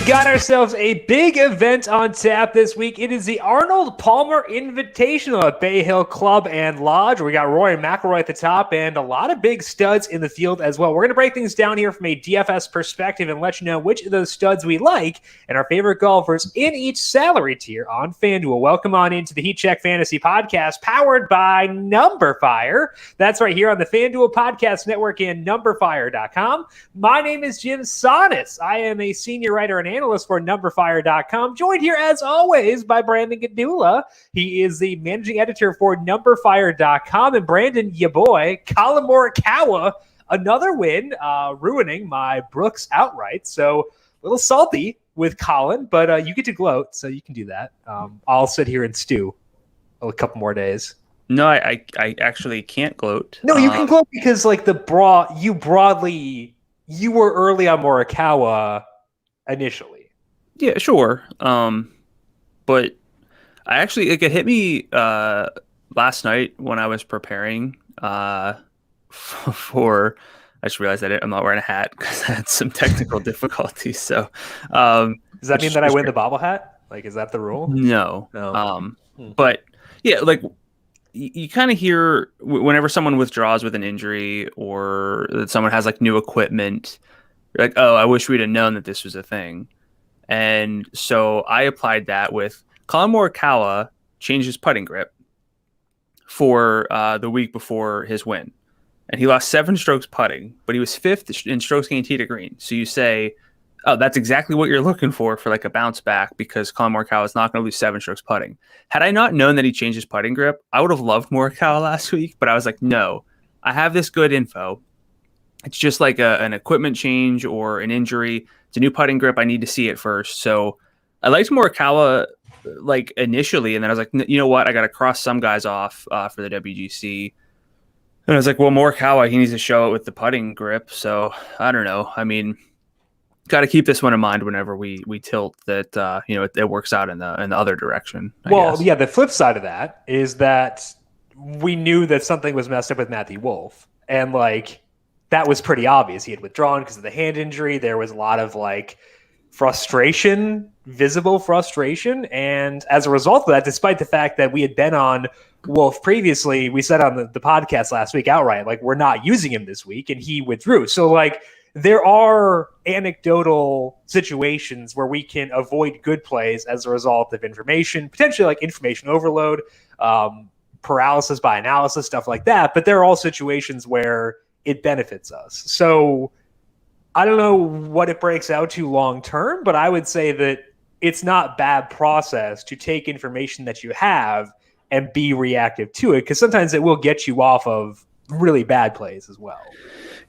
Got ourselves a big event on tap this week. It is the Arnold Palmer Invitational at Bay Hill Club and Lodge. We got Rory Mcilroy at the top and a lot of big studs in the field as well. We're going to break things down here from a DFS perspective and let you know which of those studs we like and our favorite golfers in each salary tier on FanDuel. Welcome on into the Heat Check Fantasy Podcast powered by numberFire. That's right here on the FanDuel Podcast Network and numberFire.com. My name is Jim Sonis. I am a senior writer and analyst for numberFire.com, joined here as always by Brandon Gdula. He is the managing editor for numberFire.com. And Brandon, ya boy, Colin Morikawa, another win, ruining my Brooks outright. So a little salty with Colin, but you get to gloat, so you can do that. I'll sit here and stew a couple more days. No, I actually can't gloat. No, you can gloat because like you were early on Morikawa initially. Yeah, sure. But I actually, it hit me last night when I was preparing for. I just realized that I'm not wearing a hat because I had some technical difficulties. So, does that mean that I win the bobble hat? Like, is that the rule? No. But yeah, like you kind of hear whenever someone withdraws with an injury or that someone has like new equipment, you're like, oh, I wish we'd have known that this was a thing. And so I applied that with Colin Morikawa changed his putting grip for the week before his win. And he lost 7 strokes putting, but he was 5th in strokes gained tee to green. So you say, oh, that's exactly what you're looking for like a bounce back because Colin Morikawa is not going to lose 7 strokes putting. Had I not known that he changed his putting grip, I would have loved Morikawa last week, but I was like, no, I have this good info. It's just like an equipment change or an injury. It's a new putting grip. I need to see it first. So I liked Morikawa like initially, and then I was like, you know what? I got to cross some guys off for the WGC. And I was like, well, Morikawa, he needs to show it with the putting grip. So I don't know. I mean, got to keep this one in mind whenever we tilt that, it works out in the other direction. I guess. Yeah, the flip side of that is that we knew that something was messed up with Matthew Wolff. And like, that was pretty obvious. He had withdrawn because of the hand injury. There was a lot of like visible frustration. And as a result of that, despite the fact that we had been on Wolff previously, we said on the podcast last week outright, like, we're not using him this week, and he withdrew. So like, there are anecdotal situations where we can avoid good plays as a result of information, potentially like information overload, paralysis by analysis, stuff like that. But there are all situations where it benefits us. So I don't know what it breaks out to long term, but I would say that it's not bad process to take information that you have and be reactive to it, because sometimes it will get you off of really bad plays as well.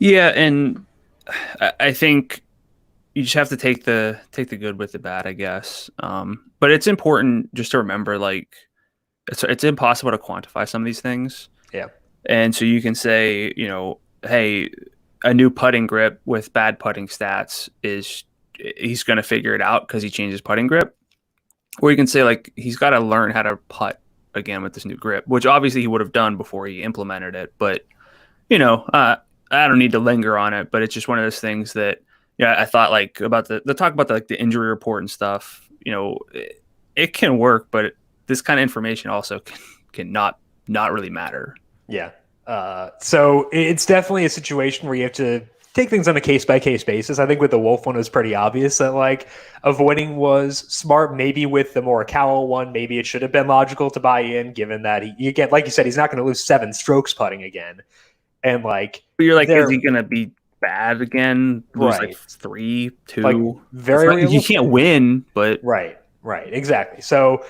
Yeah, and I think you just have to take the good with the bad, I guess. But it's important just to remember, like, it's impossible to quantify some of these things. Yeah. And so you can say, hey, a new putting grip with bad putting stats he's going to figure it out because he changed his putting grip. Or you can say, like, he's got to learn how to putt again with this new grip, which obviously he would have done before he implemented it. But, I don't need to linger on it, but it's just one of those things that, I thought like about the talk about the injury report and stuff, it can work, but this kind of information also can not really matter. Yeah. So it's definitely a situation where you have to take things on a case-by-case basis. I think with the Wolff one, it was pretty obvious that like avoiding was smart. Maybe with the Morikawa one, maybe it should have been logical to buy in, given that like you said, he's not going to lose 7 strokes putting again. And like, but you're like, is he going to be bad again? Lose right. like 3, 2. Like, very you can't win, but right, exactly. So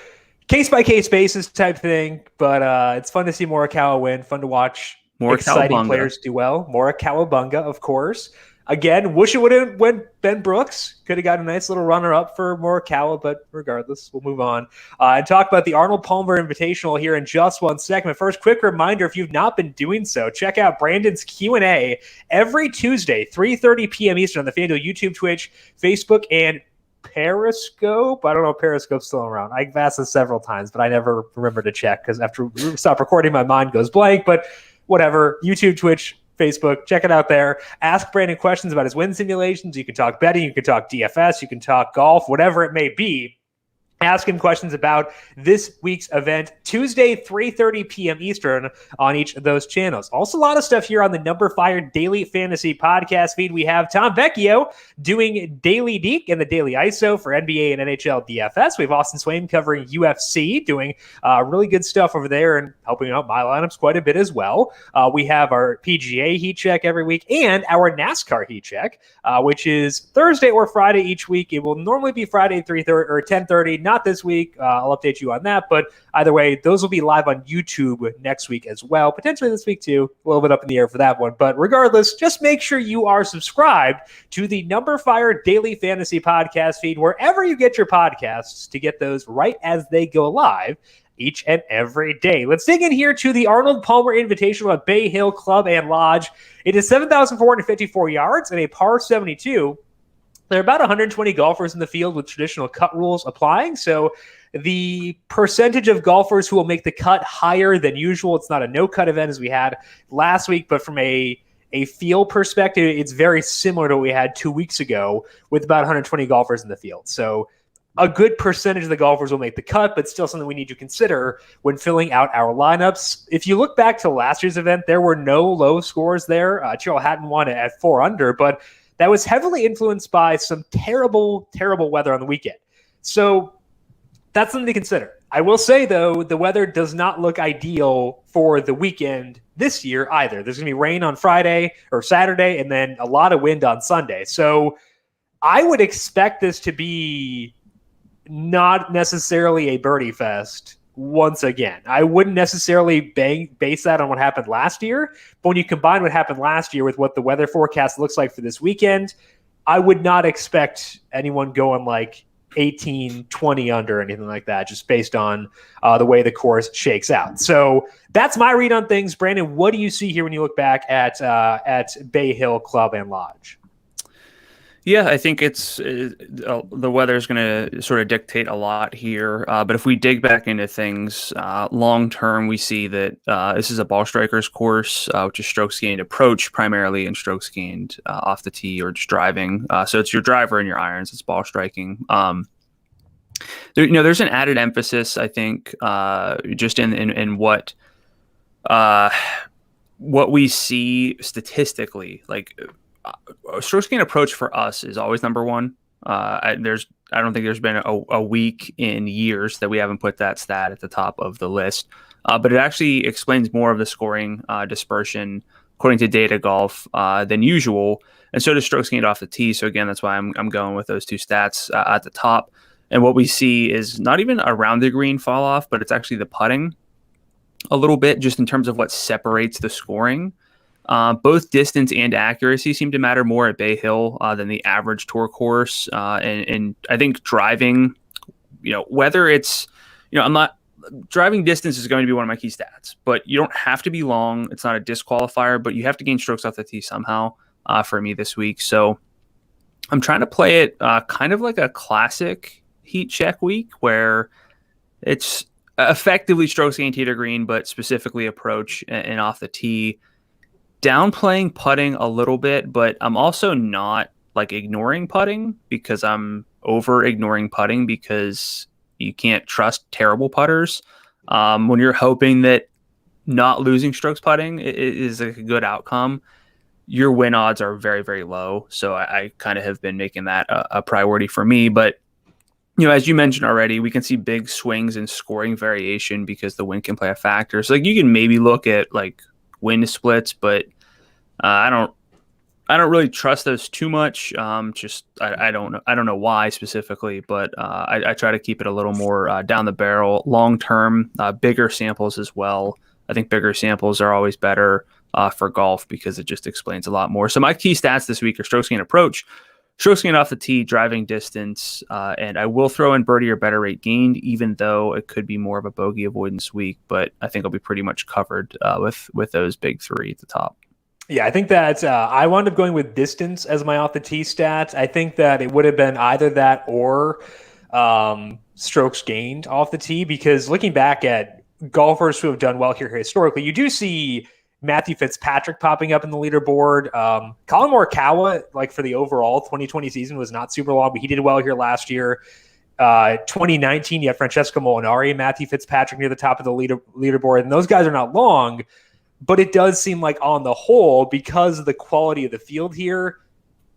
case-by-case basis type thing, but it's fun to see Morikawa win, fun to watch exciting players do well. Morikawa Bunga, of course. Again, wish it would have went Ben Brooks. Could have got a nice little runner-up for Morikawa, but regardless, we'll move on. And talk about the Arnold Palmer Invitational here in just one second. But first, quick reminder, if you've not been doing so, check out Brandon's Q&A every Tuesday, 3:30 p.m. Eastern on the FanDuel YouTube, Twitch, Facebook, and Periscope. I don't know if Periscope's still around. I've asked this several times, but I never remember to check because after we stop recording, my mind goes blank. But whatever, YouTube, Twitch, Facebook. Check it out there. Ask Brandon questions about his win simulations. You can talk betting. You can talk DFS. You can talk golf, whatever it may be. Ask him questions about this week's event, Tuesday, 3:30 p.m. Eastern on each of those channels. Also, a lot of stuff here on the numberFire Daily Fantasy Podcast feed. We have Tom Vecchio doing Daily Deke and the Daily ISO for NBA and NHL DFS. We have Austin Swain covering UFC, doing really good stuff over there and helping out my lineups quite a bit as well. We have our PGA Heat Check every week and our NASCAR Heat Check, which is Thursday or Friday each week. It will normally be Friday 3:30 or 10:30. Not this week. I'll update you on that. But either way, those will be live on YouTube next week as well. Potentially this week too. A little bit up in the air for that one. But regardless, just make sure you are subscribed to the numberFire Daily Fantasy Podcast feed wherever you get your podcasts to get those right as they go live each and every day. Let's dig in here to the Arnold Palmer Invitational at Bay Hill Club and Lodge. It is 7,454 yards and a par 72. There are about 120 golfers in the field with traditional cut rules applying. So the percentage of golfers who will make the cut higher than usual. It's not a no-cut event as we had last week, but from a feel perspective, it's very similar to what we had 2 weeks ago with about 120 golfers in the field. So a good percentage of the golfers will make the cut, but still something we need to consider when filling out our lineups. If you look back to last year's event, there were no low scores there. Tyrrell Hatton won at 4 under, but that was heavily influenced by some terrible, terrible weather on the weekend. So that's something to consider. I will say, though, the weather does not look ideal for the weekend this year either. There's going to be rain on Friday or Saturday and then a lot of wind on Sunday. So I would expect this to be not necessarily a birdie fest once again. I wouldn't necessarily base that on what happened last year, but when you combine what happened last year with what the weather forecast looks like for this weekend, I would not expect anyone going like 18, 20 under or anything like that, just based on the way the course shakes out. So that's my read on things. Brandon, what do you see here when you look back at Bay Hill Club and Lodge? Yeah, I think the weather is going to sort of dictate a lot here. But if we dig back into things long term, we see that this is a ball striker's course, which is strokes gained approach primarily and strokes gained off the tee or just driving. So it's your driver and your irons. It's ball striking. There's an added emphasis, I think, just in what we see statistically, like. Strokes gained approach for us is always number one. I don't think there's been a week in years that we haven't put that stat at the top of the list. But it actually explains more of the scoring dispersion according to Data Golf than usual, and so does strokes gained off the tee. So again, that's why I'm going with those two stats at the top. And what we see is not even around the green fall off, but it's actually the putting a little bit, just in terms of what separates the scoring. Both distance and accuracy seem to matter more at Bay Hill than the average tour course. And I think driving, whether it's, driving distance is going to be one of my key stats, but you don't have to be long. It's not a disqualifier, but you have to gain strokes off the tee somehow for me this week. So I'm trying to play it kind of like a classic heat check week where it's effectively strokes gained tee to green, but specifically approach and off the tee. Downplaying putting a little bit, but I'm also not like ignoring putting because I'm over ignoring putting because you can't trust terrible putters. When you're hoping that not losing strokes putting is a good outcome, your win odds are very, very low. So I kind of have been making that a priority for me. But, as you mentioned already, we can see big swings in scoring variation because the wind can play a factor. So like you can maybe look at like wind splits, but I don't really trust those too much. I don't know why specifically, but I try to keep it a little more down the barrel, long term, bigger samples as well. I think bigger samples are always better for golf because it just explains a lot more. So my key stats this week are strokes gained approach, strokes gained off the tee, driving distance, and I will throw in birdie or better rate gained, even though it could be more of a bogey avoidance week. But I think I'll be pretty much covered with those big three at the top. Yeah, I think that I wound up going with distance as my off the tee stats. I think that it would have been either that or strokes gained off the tee, because looking back at golfers who have done well here historically, you do see Matthew Fitzpatrick popping up in the leaderboard. Colin Morikawa, like for the overall 2020 season, was not super long, but he did well here last year. 2019, you had Francesco Molinari and Matthew Fitzpatrick near the top of the leaderboard, and those guys are not long, but it does seem like on the whole, because of the quality of the field here,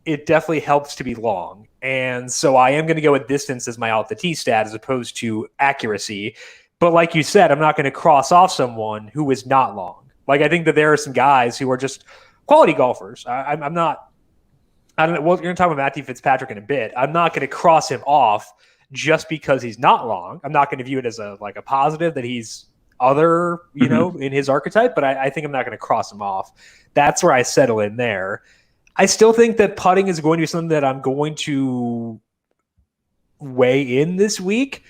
it definitely helps to be long. And so I am going to go with distance as my out the tee stat as opposed to accuracy. But like you said, I'm not going to cross off someone who is not long. Like, I think that there are some guys who are just quality golfers. I'm not – I don't know. Well, you're going to talk about Matthew Fitzpatrick in a bit. I'm not going to cross him off just because he's not long. I'm not going to view it as a positive that he's other, in his archetype, but I think I'm not going to cross him off. That's where I settle in there. I still think that putting is going to be something that I'm going to weigh in this week.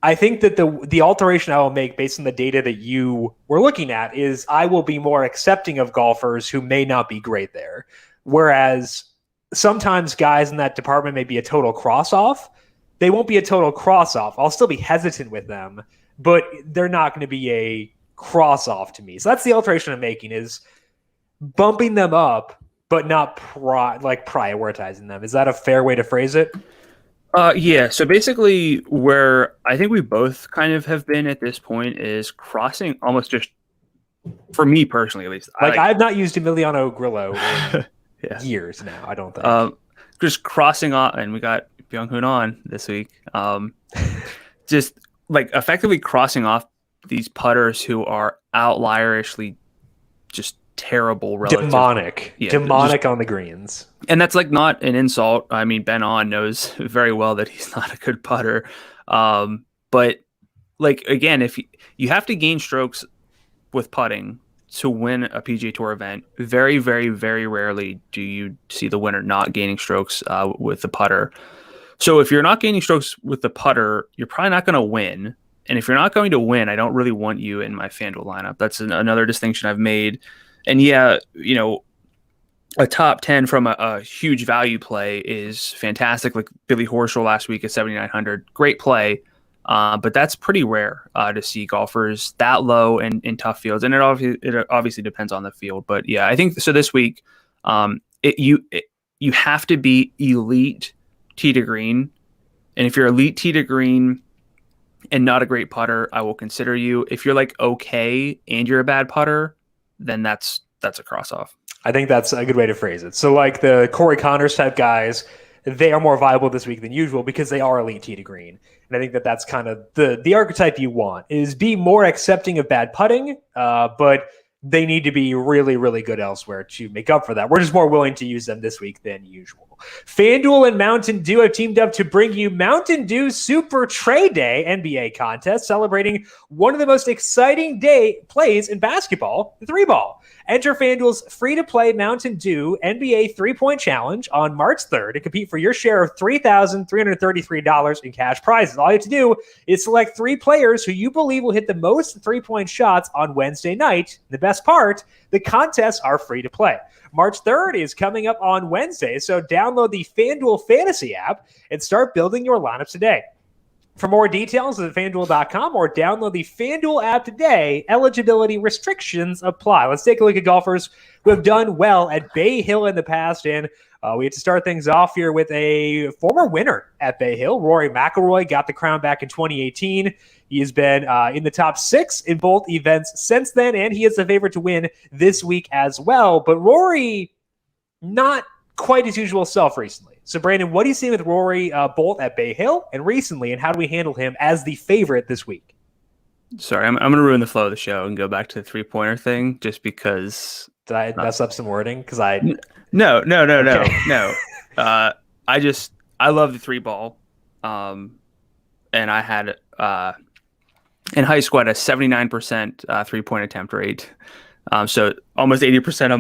I think that the alteration I will make based on the data that you were looking at is I will be more accepting of golfers who may not be great there. Whereas sometimes guys in that department may be a total cross-off. They won't be a total cross-off. I'll still be hesitant with them, but they're not going to be a cross-off to me. So that's the alteration I'm making, is bumping them up, but not prioritizing them. Is that a fair way to phrase it? Yeah. So basically where I think we both kind of have been at this point is crossing almost just, for me personally at least. I've not used Emiliano Grillo in years now, I don't think. Just crossing off, and we got Byung-Hoon on this week. Just like effectively crossing off these putters who are outlierish just terrible. Demonic on the greens. And that's like not an insult. I mean, Ben On knows very well that he's not a good putter. But like, again, if you have to gain strokes with putting to win a PGA Tour event, very, very, very rarely do you see the winner not gaining strokes with the putter. So if you're not gaining strokes with the putter, you're probably not going to win. And if you're not going to win, I don't really want you in my FanDuel lineup. That's another distinction I've made. And yeah, a top 10 from a huge value play is fantastic. Like Billy Horschel last week at 7,900, great play. But that's pretty rare to see golfers that low in tough fields. And it obviously depends on the field. But yeah, I think so this week, you have to be elite tee to green. And if you're elite tee to green and not a great putter, I will consider you. If you're like okay and you're a bad putter, then that's a cross off. I think that's a good way to phrase it. So like the Corey Connors type guys, they are more viable this week than usual because they are elite tee to green. And I think that's kind of the archetype you want, is be more accepting of bad putting, but they need to be really, really good elsewhere to make up for that. We're just more willing to use them this week than usual. FanDuel and Mountain Dew have teamed up to bring you Mountain Dew Super Trade Day NBA contest, celebrating one of the most exciting plays in basketball, the three ball. Enter FanDuel's free-to-play Mountain Dew NBA three-point challenge on March 3rd to compete for your share of $3,333 in cash prizes. All you have to do is select 3 players who you believe will hit the most three-point shots on Wednesday night. The best part, the contests are free to play. March 3rd is coming up on Wednesday, so download the FanDuel Fantasy app and start building your lineups today. For more details, visit FanDuel.com or download the FanDuel app today. Eligibility restrictions apply. Let's take a look at golfers who have done well at Bay Hill in the past. And we had to start things off here with a former winner at Bay Hill. Rory Mcilroy got the crown back in 2018. He has been in the top 6 in both events since then, and he is the favorite to win this week as well. But Rory, not quite his usual self recently. So, Brandon, what do you see with Rory both at Bay Hill and recently, and how do we handle him as the favorite this week? Sorry, I'm going to ruin the flow of the show and go back to the three-pointer thing just because... Did I mess up some wording? Because No. Okay. I love the 3-ball. And I had... in high school, I had a 79% three-point attempt rate. So almost 80% of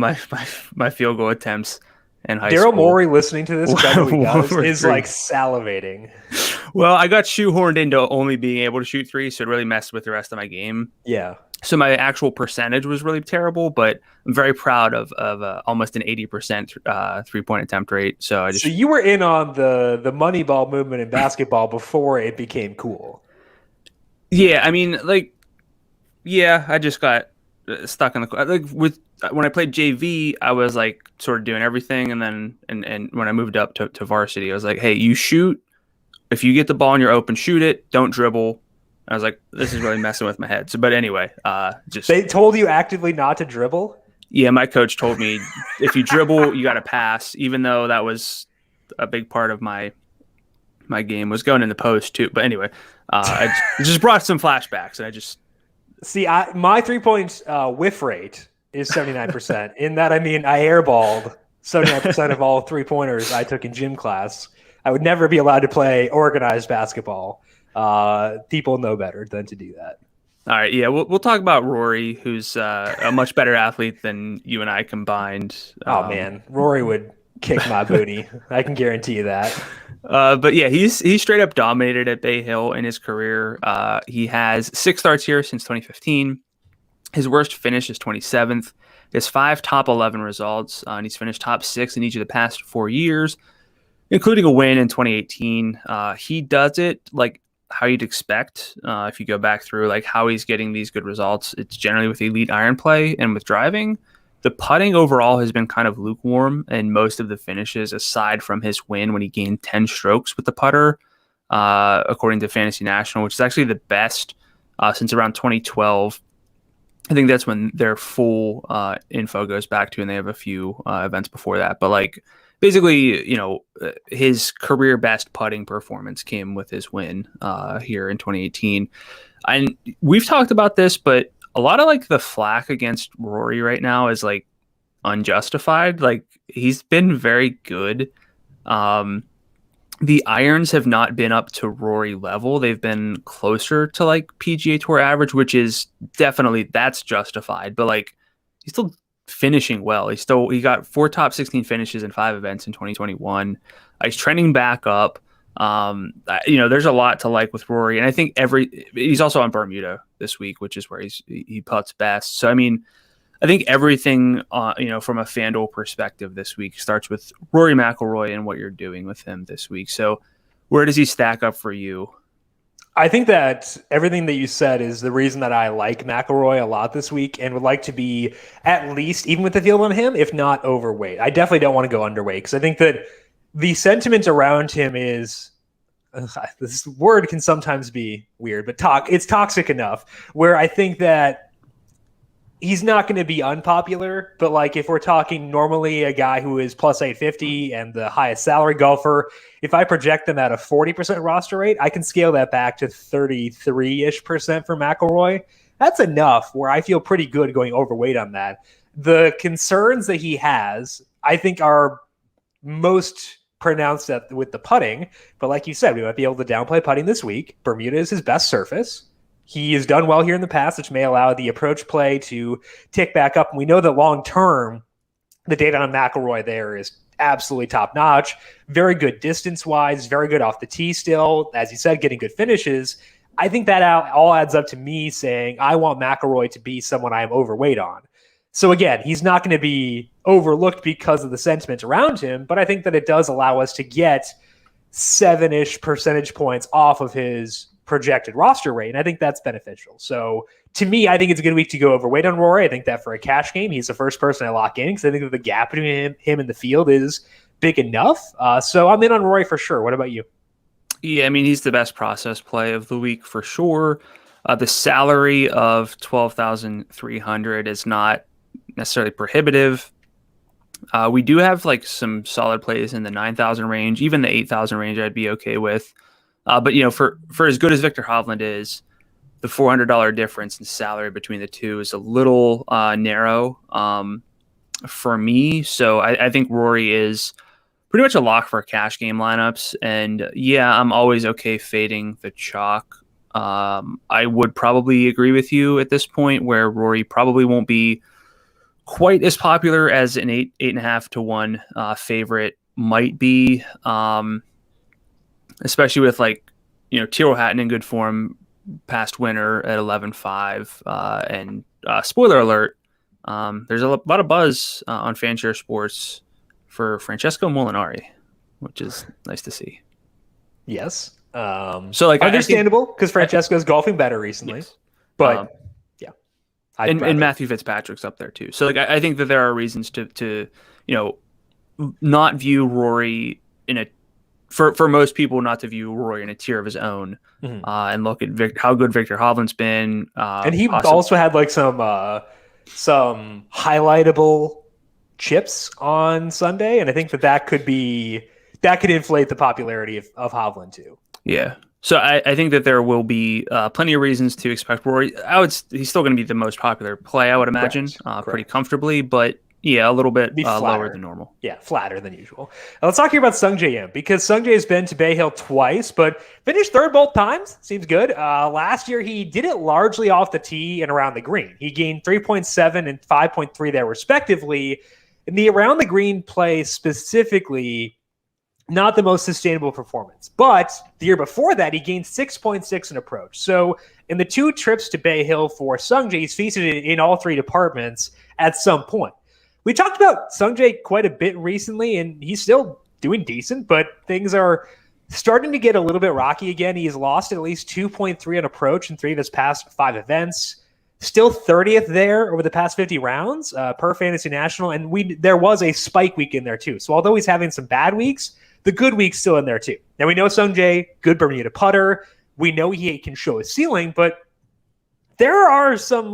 my field goal attempts in high school. Daryl Morey listening to this is like salivating. Well, I got shoehorned into only being able to shoot 3, so it really messed with the rest of my game. Yeah. So my actual percentage was really terrible, but I'm very proud of almost an 80% three-point attempt rate. So you were in on the money ball movement in basketball before it became cool. Yeah, I mean, I just got stuck in the like with when I played JV, I was like sort of doing everything, and then and when I moved up to varsity, I was like, hey, you shoot. If you get the ball and you're open, shoot it. Don't dribble. I was like, this is really messing with my head. So, but anyway, just they told you actively not to dribble. Yeah, my coach told me if you dribble, you got to pass. Even though that was a big part of my game was going in the post too. But anyway, it just brought some flashbacks, and I just see my 3-point whiff rate is 79%. In that, I mean, I airballed 79% of all 3-pointers I took in gym class. I would never be allowed to play organized basketball. People know better than to do that. All right, yeah, we'll talk about Rory, who's a much better athlete than you and I combined. Oh man, Rory would kick my booty. I can guarantee you that. But yeah, he's straight up dominated at Bay Hill in his career. He has 6 starts here since 2015. His worst finish is 27th. He has 5 top 11 results, and he's finished top 6 in each of the past 4 years, including a win in 2018. He does it like how you'd expect. If you go back through like how he's getting these good results, it's generally with elite iron play and with driving. The putting overall has been kind of lukewarm in most of the finishes, aside from his win when he gained 10 strokes with the putter, according to Fantasy National, which is actually the best since around 2012. I think that's when their full info goes back to, and they have a few events before that. But like basically, his career best putting performance came with his win here in 2018. And we've talked about this, but a lot of like the flack against Rory right now is like unjustified. Like he's been very good. The irons have not been up to Rory level. They've been closer to like PGA Tour average, which is definitely that's justified. But like he's still finishing well. He got 4 top 16 finishes in 5 events in 2021. He's trending back up. There's a lot to like with Rory, and I think he's also on Bermuda this week, which is where he putts best. So I mean, I think everything from a FanDuel perspective this week starts with Rory McIlroy and what you're doing with him this week. So where does he stack up for you? I think that everything that you said is the reason that I like McIlroy a lot this week and would like to be at least even with the field on him, if not overweight. I definitely don't want to go underweight because I think that the sentiment around him is this word can sometimes be weird, but it's toxic enough where I think that he's not going to be unpopular. But like if we're talking normally a guy who is plus 850 and the highest salary golfer, if I project them at a 40% roster rate, I can scale that back to 33-ish% for McIlroy. That's enough where I feel pretty good going overweight on that. The concerns that he has, I think, are most pronounced with the putting. But like you said, we might be able to downplay putting this week. Bermuda is his best surface. He has done well here in the past, which may allow the approach play to tick back up. And we know that long term, the data on McIlroy there is absolutely top notch. Very good distance wise, very good off the tee still. As you said, getting good finishes. I think that all adds up to me saying I want McIlroy to be someone I am overweight on. So again, he's not going to be overlooked because of the sentiment around him, but I think that it does allow us to get 7-ish percentage points off of his projected roster rate, and I think that's beneficial. So to me, I think it's a good week to go overweight on Rory. I think that for a cash game, he's the first person I lock in because I think that the gap between him and the field is big enough. So I'm in on Rory for sure. What about you? Yeah, I mean, he's the best process play of the week for sure. The salary of $12,300 is not necessarily prohibitive. We do have like some solid plays in the 9,000 range, even the 8,000 range I'd be okay with. But for as good as Victor Hovland is, the $400 difference in salary between the two is a little narrow for me. So I think Rory is pretty much a lock for cash game lineups. And yeah, I'm always okay fading the chalk. I would probably agree with you at this point where Rory probably won't be quite as popular as an 8.5 to 1 favorite might be. Especially with Tyrrell Hatton in good form, past winner at 11.5, and spoiler alert, there's a lot of buzz on Fanshare Sports for Francesco Molinari, which is nice to see. Yes, so like understandable because Francesco's golfing better recently, yes. But And Matthew Fitzpatrick's up there too. So like I think that there are reasons to not view Rory for most people not to view Rory in a tier of his own, and look at how good Victor Hovland's been. And he also had like some highlightable chips on Sunday, and I think that could inflate the popularity of Hovland too. Yeah. So I think that there will be plenty of reasons to expect Rory. He's still going to be the most popular play, I would imagine, pretty comfortably, but yeah, a little bit lower than normal. Yeah, flatter than usual. Now, let's talk here about Sungjae Im, because Sungjae has been to Bay Hill twice, but finished third both times. Seems good. Last year, he did it largely off the tee and around the green. He gained 3.7 and 5.3 there, respectively. In the around the green play specifically, not the most sustainable performance. But the year before that, he gained 6.6 in approach. So in the 2 trips to Bay Hill for Sungjae, he's featured in all 3 departments at some point. We talked about Sungjae quite a bit recently, and he's still doing decent, but things are starting to get a little bit rocky again. He's lost at least 2.3 on approach in 3 of his past 5 events. Still 30th there over the past 50 rounds per Fantasy National, and there was a spike week in there too. So although he's having some bad weeks, the good week's still in there too. Now we know Sungjae, good Bermuda putter. We know he can show a ceiling, but there are some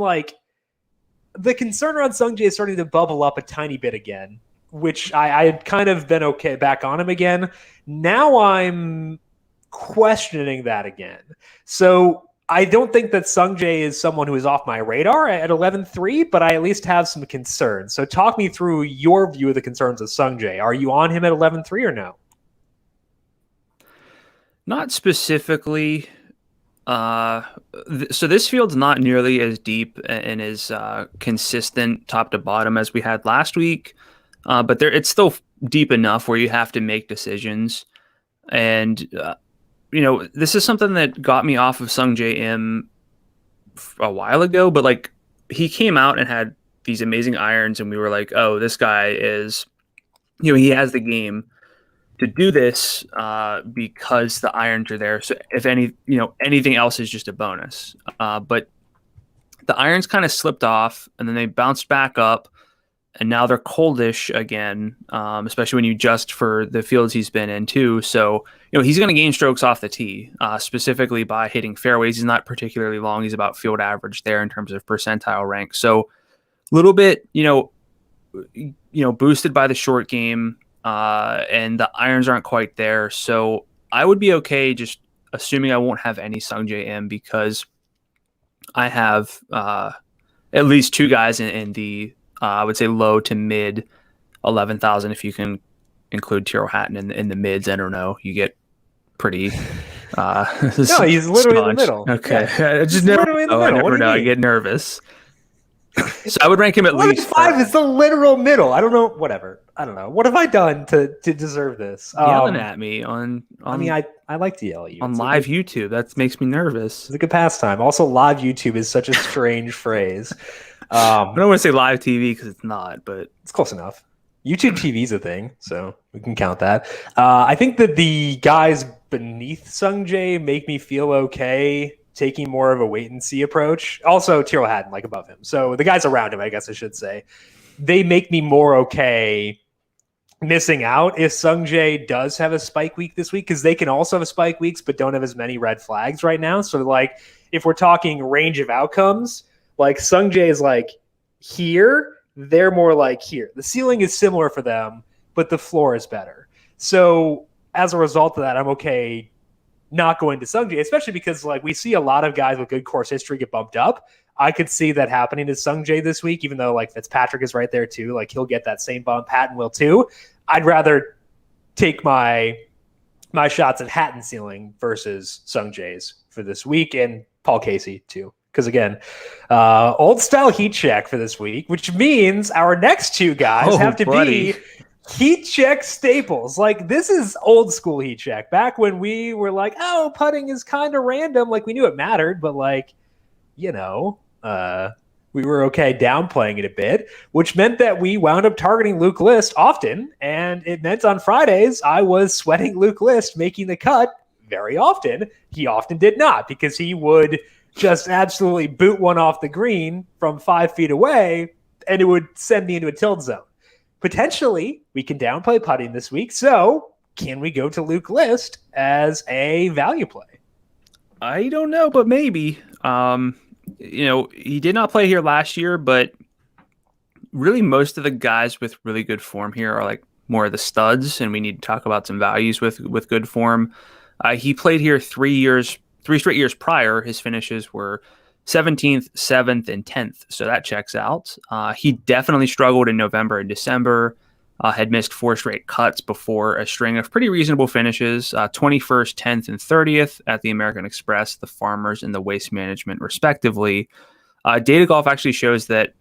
the concern around Sungjae is starting to bubble up a tiny bit again, which I had kind of been okay back on him again. Now I'm questioning that again. So I don't think that Sungjae is someone who is off my radar at 11-3, but I at least have some concerns. So talk me through your view of the concerns of Sungjae. Are you on him at 11-3 or no? Not specifically. So this field's not nearly as deep and as consistent top to bottom as we had last week, but it's still deep enough where you have to make decisions. And this is something that got me off of Sungjae Im a while ago, but he came out and had these amazing irons, and we were like, oh, this guy is, he has the game to do this because the irons are there. So if anything else is just a bonus. But the irons kind of slipped off, and then they bounced back up, and now they're coldish again, especially when you adjust for the fields he's been in too. So, he's going to gain strokes off the tee, specifically by hitting fairways. He's not particularly long. He's about field average there in terms of percentile rank. So a little bit, boosted by the short game. And the irons aren't quite there. So I would be okay just assuming I won't have any Sungjae Im, because I have at least 2 guys in the, I would say, low to mid 11,000. If you can include Tyrrell Hatton in the mids, I don't know. You get pretty... no, he's literally in the middle. Okay. Yeah. I just never know. I get nervous. So I would rank him at least 5 is the literal middle. I don't know. Whatever. I don't know. What have I done to deserve this? Yelling at me on I mean, I like to yell at you. On live YouTube. That makes me nervous. It's a good pastime. Also, live YouTube is such a strange phrase. I don't want to say live TV because it's not, but it's close enough. YouTube TV is a thing, so we can count that. I think that the guys beneath Sungjae make me feel okay taking more of a wait-and-see approach. Also, Tyrrell Hatton, above him. So the guys around him, I guess I should say, they make me more okay missing out if Sungjae does have a spike week this week, because they can also have spike weeks but don't have as many red flags right now. So, if we're talking range of outcomes, Sungjae is here, they're more here. The ceiling is similar for them, but the floor is better. So as a result of that, I'm okay not going to Sungjae, especially because we see a lot of guys with good course history get bumped up. I could see that happening to Sungjae this week, even though Fitzpatrick is right there too. He'll get that same bump. Hatton will too. I'd rather take my shots at Hatton ceiling versus Sungjae's for this week, and Paul Casey too. Because again, old style heat check for this week, which means our next 2 guys have to be heat check staples. This is old school heat check. Back when we were putting is kind of random. We knew it mattered, but we were okay downplaying it a bit, which meant that we wound up targeting Luke List often. And it meant on Fridays, I was sweating Luke List making the cut very often. He often did not, because he would just absolutely boot one off the green from 5 feet away, and it would send me into a tilt zone. Potentially, we can downplay putting this week. So can we go to Luke List as a value play? I don't know, but maybe. He did not play here last year, but really most of the guys with really good form here are like more of the studs, and we need to talk about some values with good form. He played here 3 straight years prior. His finishes were 17th, 7th, and 10th, so that checks out. He definitely struggled in November and December, had missed 4 straight cuts before a string of pretty reasonable finishes, 21st, 10th, and 30th at the American Express, the Farmers, and the Waste Management, respectively. Data Golf actually shows that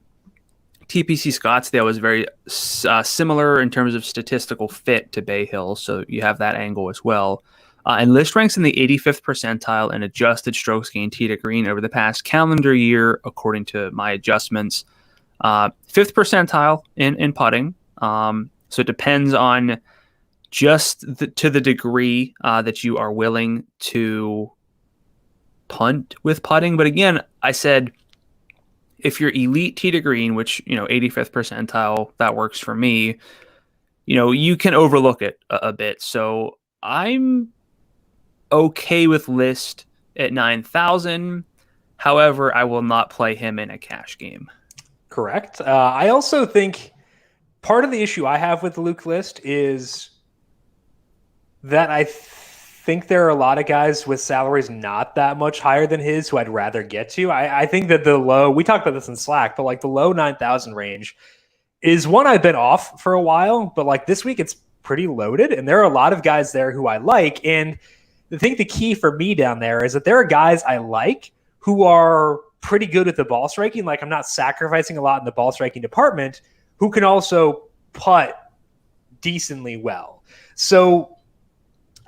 TPC Scottsdale was very similar in terms of statistical fit to Bay Hill, so you have that angle as well. And List ranks in the 85th percentile in adjusted strokes gained tee to green over the past calendar year, according to my adjustments. 5th percentile in putting. So it depends on just to the degree that you are willing to punt with putting. But again, I said, if you're elite tee to green, which, 85th percentile, that works for me, you can overlook it a bit. So I'm okay with List at 9,000. However, I will not play him in a cash game. Correct. I also think part of the issue I have with Luke List is that I think there are a lot of guys with salaries not that much higher than his who I'd rather get to. I think that the low, we talked about this in Slack, but like the low 9,000 range is one I've been off for a while, but like this week it's pretty loaded, and there are a lot of guys there who I like. And I think the key for me down there is that there are guys I like who are pretty good at the ball striking. Like I'm not sacrificing a lot in the ball striking department, who can also putt decently well. So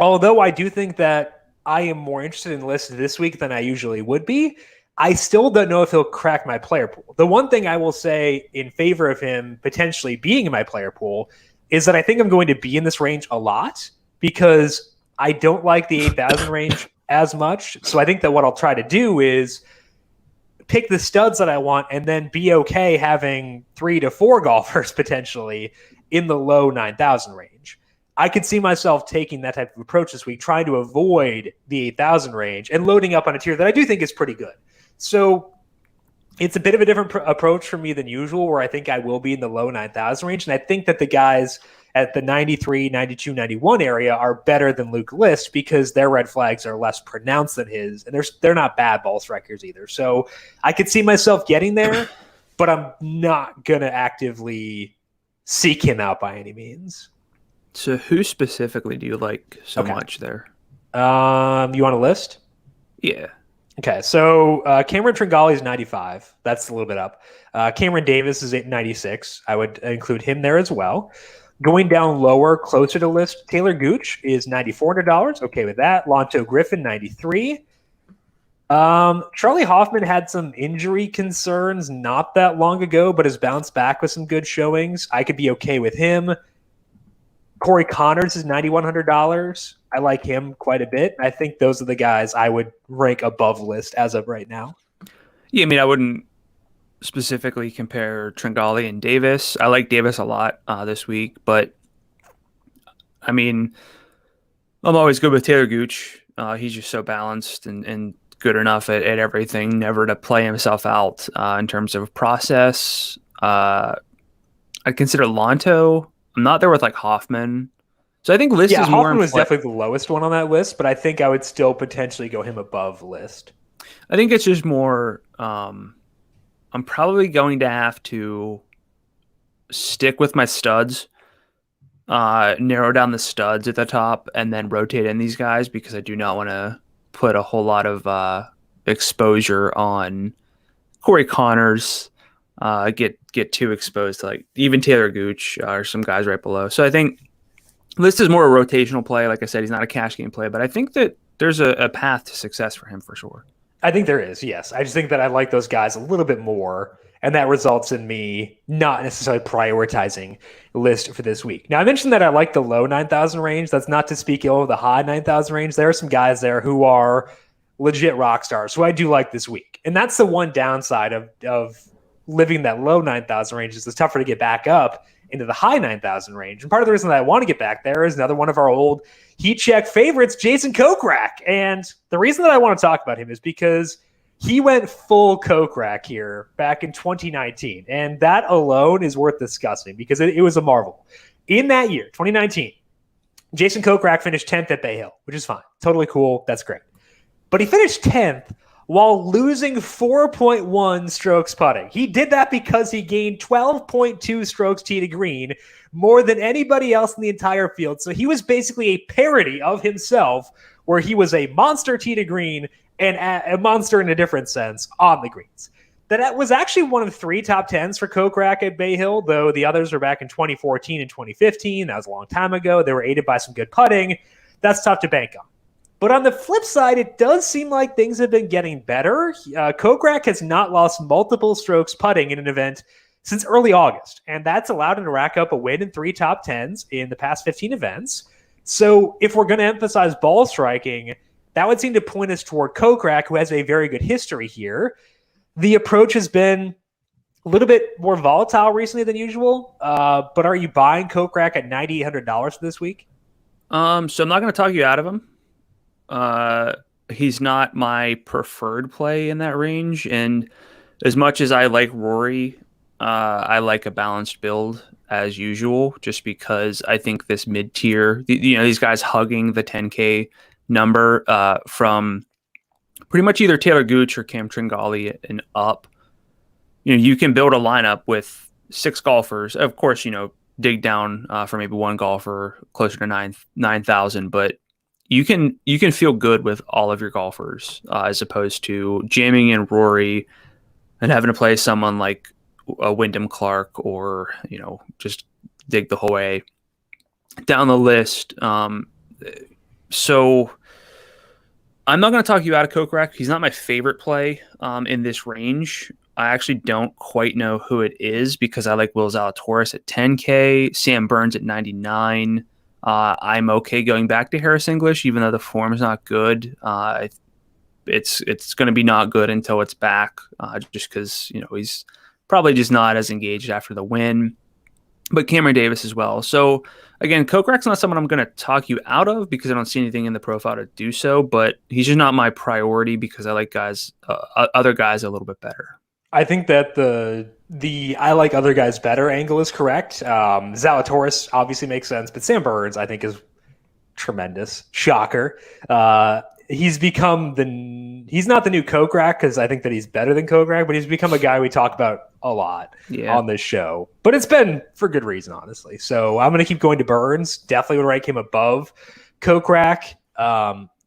although I do think that I am more interested in List this week than I usually would be, I still don't know if he'll crack my player pool. The one thing I will say in favor of him potentially being in my player pool is that I think I'm going to be in this range a lot because I don't like the 8,000 range as much. So I think that what I'll try to do is pick the studs that I want and then be okay having 3 to 4 golfers potentially in the low 9,000 range. I could see myself taking that type of approach this week, trying to avoid the 8,000 range and loading up on a tier that I do think is pretty good. So it's a bit of a different approach for me than usual, where I think I will be in the low 9,000 range. And I think that the guys at the 93, 92, 91 area are better than Luke List because their red flags are less pronounced than his, and they're not bad ball strikers either. So I could see myself getting there, but I'm not going to actively seek him out by any means. So who specifically do you like so much there? You want a list? Yeah. Okay, so Cameron Tringale is 95. That's a little bit up. Cameron Davis is at 96. I would include him there as well. Going down lower, closer to List, Taylor Gooch is $9,400. Okay with that. Lonzo Griffin, 93. Charlie Hoffman had some injury concerns not that long ago, but has bounced back with some good showings. I could be okay with him. Corey Connors is $9,100. I like him quite a bit. I think those are the guys I would rank above List as of right now. Yeah, I mean, I wouldn't specifically compare Tringale and Davis. I like Davis a lot this week, but I mean, I'm always good with Taylor Gooch. He's just so balanced and good enough at everything, never to play himself out in terms of process. I consider Lonto. I'm not there with like Hoffman. So I think List is more. Hoffman was definitely the lowest one on that list, but I think I would still potentially go him above List. I think it's just more. I'm probably going to have to stick with my studs, narrow down the studs at the top, and then rotate in these guys because I do not want to put a whole lot of exposure on Corey Connors. Get too exposed to like even Taylor Gooch or some guys right below. So I think List is more a rotational play. Like I said, he's not a cash game play, but I think that there's a path to success for him for sure. I think there is, yes. I just think that I like those guys a little bit more, and that results in me not necessarily prioritizing List for this week. Now, I mentioned that I like the low 9,000 range. That's not to speak ill of the high 9,000 range. There are some guys there who are legit rock stars who I do like this week. And that's the one downside of living that low 9,000 range is it's tougher to get back up into the high 9,000 range. And part of the reason that I want to get back there is another one of our old heat check favorites, Jason Kokrak. And the reason that I want to talk about him is because he went full Kokrak here back in 2019. And that alone is worth discussing because it was a marvel. In that year, 2019, Jason Kokrak finished 10th at Bay Hill, which is fine. Totally cool. That's great. But he finished 10th while losing 4.1 strokes putting. He did that because he gained 12.2 strokes tee to green, more than anybody else in the entire field. So he was basically a parody of himself, where he was a monster tee to green and a monster in a different sense on the greens. That was actually one of 3 top 10s for Kokrak at Bay Hill, though the others were back in 2014 and 2015. That was a long time ago. They were aided by some good putting. That's tough to bank on. But on the flip side, it does seem like things have been getting better. Kokrak has not lost multiple strokes putting in an event since early August, and that's allowed him to rack up a win in 3 top 10s in the past 15 events. So if we're going to emphasize ball striking, that would seem to point us toward Kokrak, who has a very good history here. The approach has been a little bit more volatile recently than usual, but are you buying Kokrak at $9,800 for this week? So I'm not going to talk you out of him. He's not my preferred play in that range, and as much as I like Rory, I like a balanced build as usual, just because I think this mid-tier, these guys hugging the 10K number from pretty much either Taylor Gooch or Cam Tringali and up, you can build a lineup with 6 golfers. Of course, dig down for maybe one golfer closer to 9,000, but you can feel good with all of your golfers as opposed to jamming in Rory and having to play someone like a Wyndham Clark or just dig the whole way down the list. So I'm not going to talk you out of Kokrak. He's not my favorite play in this range. I actually don't quite know who it is because I like Will Zalatoris at 10K, Sam Burns at 99. I'm okay going back to Harris English, even though the form is not good. It's going to be not good until it's back, just because he's probably just not as engaged after the win. But Cameron Davis as well. So again, Kokrak's not someone I'm going to talk you out of because I don't see anything in the profile to do so. But he's just not my priority because I like other guys a little bit better. I think that the I like other guys better angle is correct. Zalatoris obviously makes sense, but Sam Burns I think is tremendous. Shocker. He's not the new Kokrak because I think that he's better than Kokrak, but he's become a guy we talk about a lot on this show. But it's been for good reason, honestly. So I'm going to keep going to Burns. Definitely would rank him above Kokrak.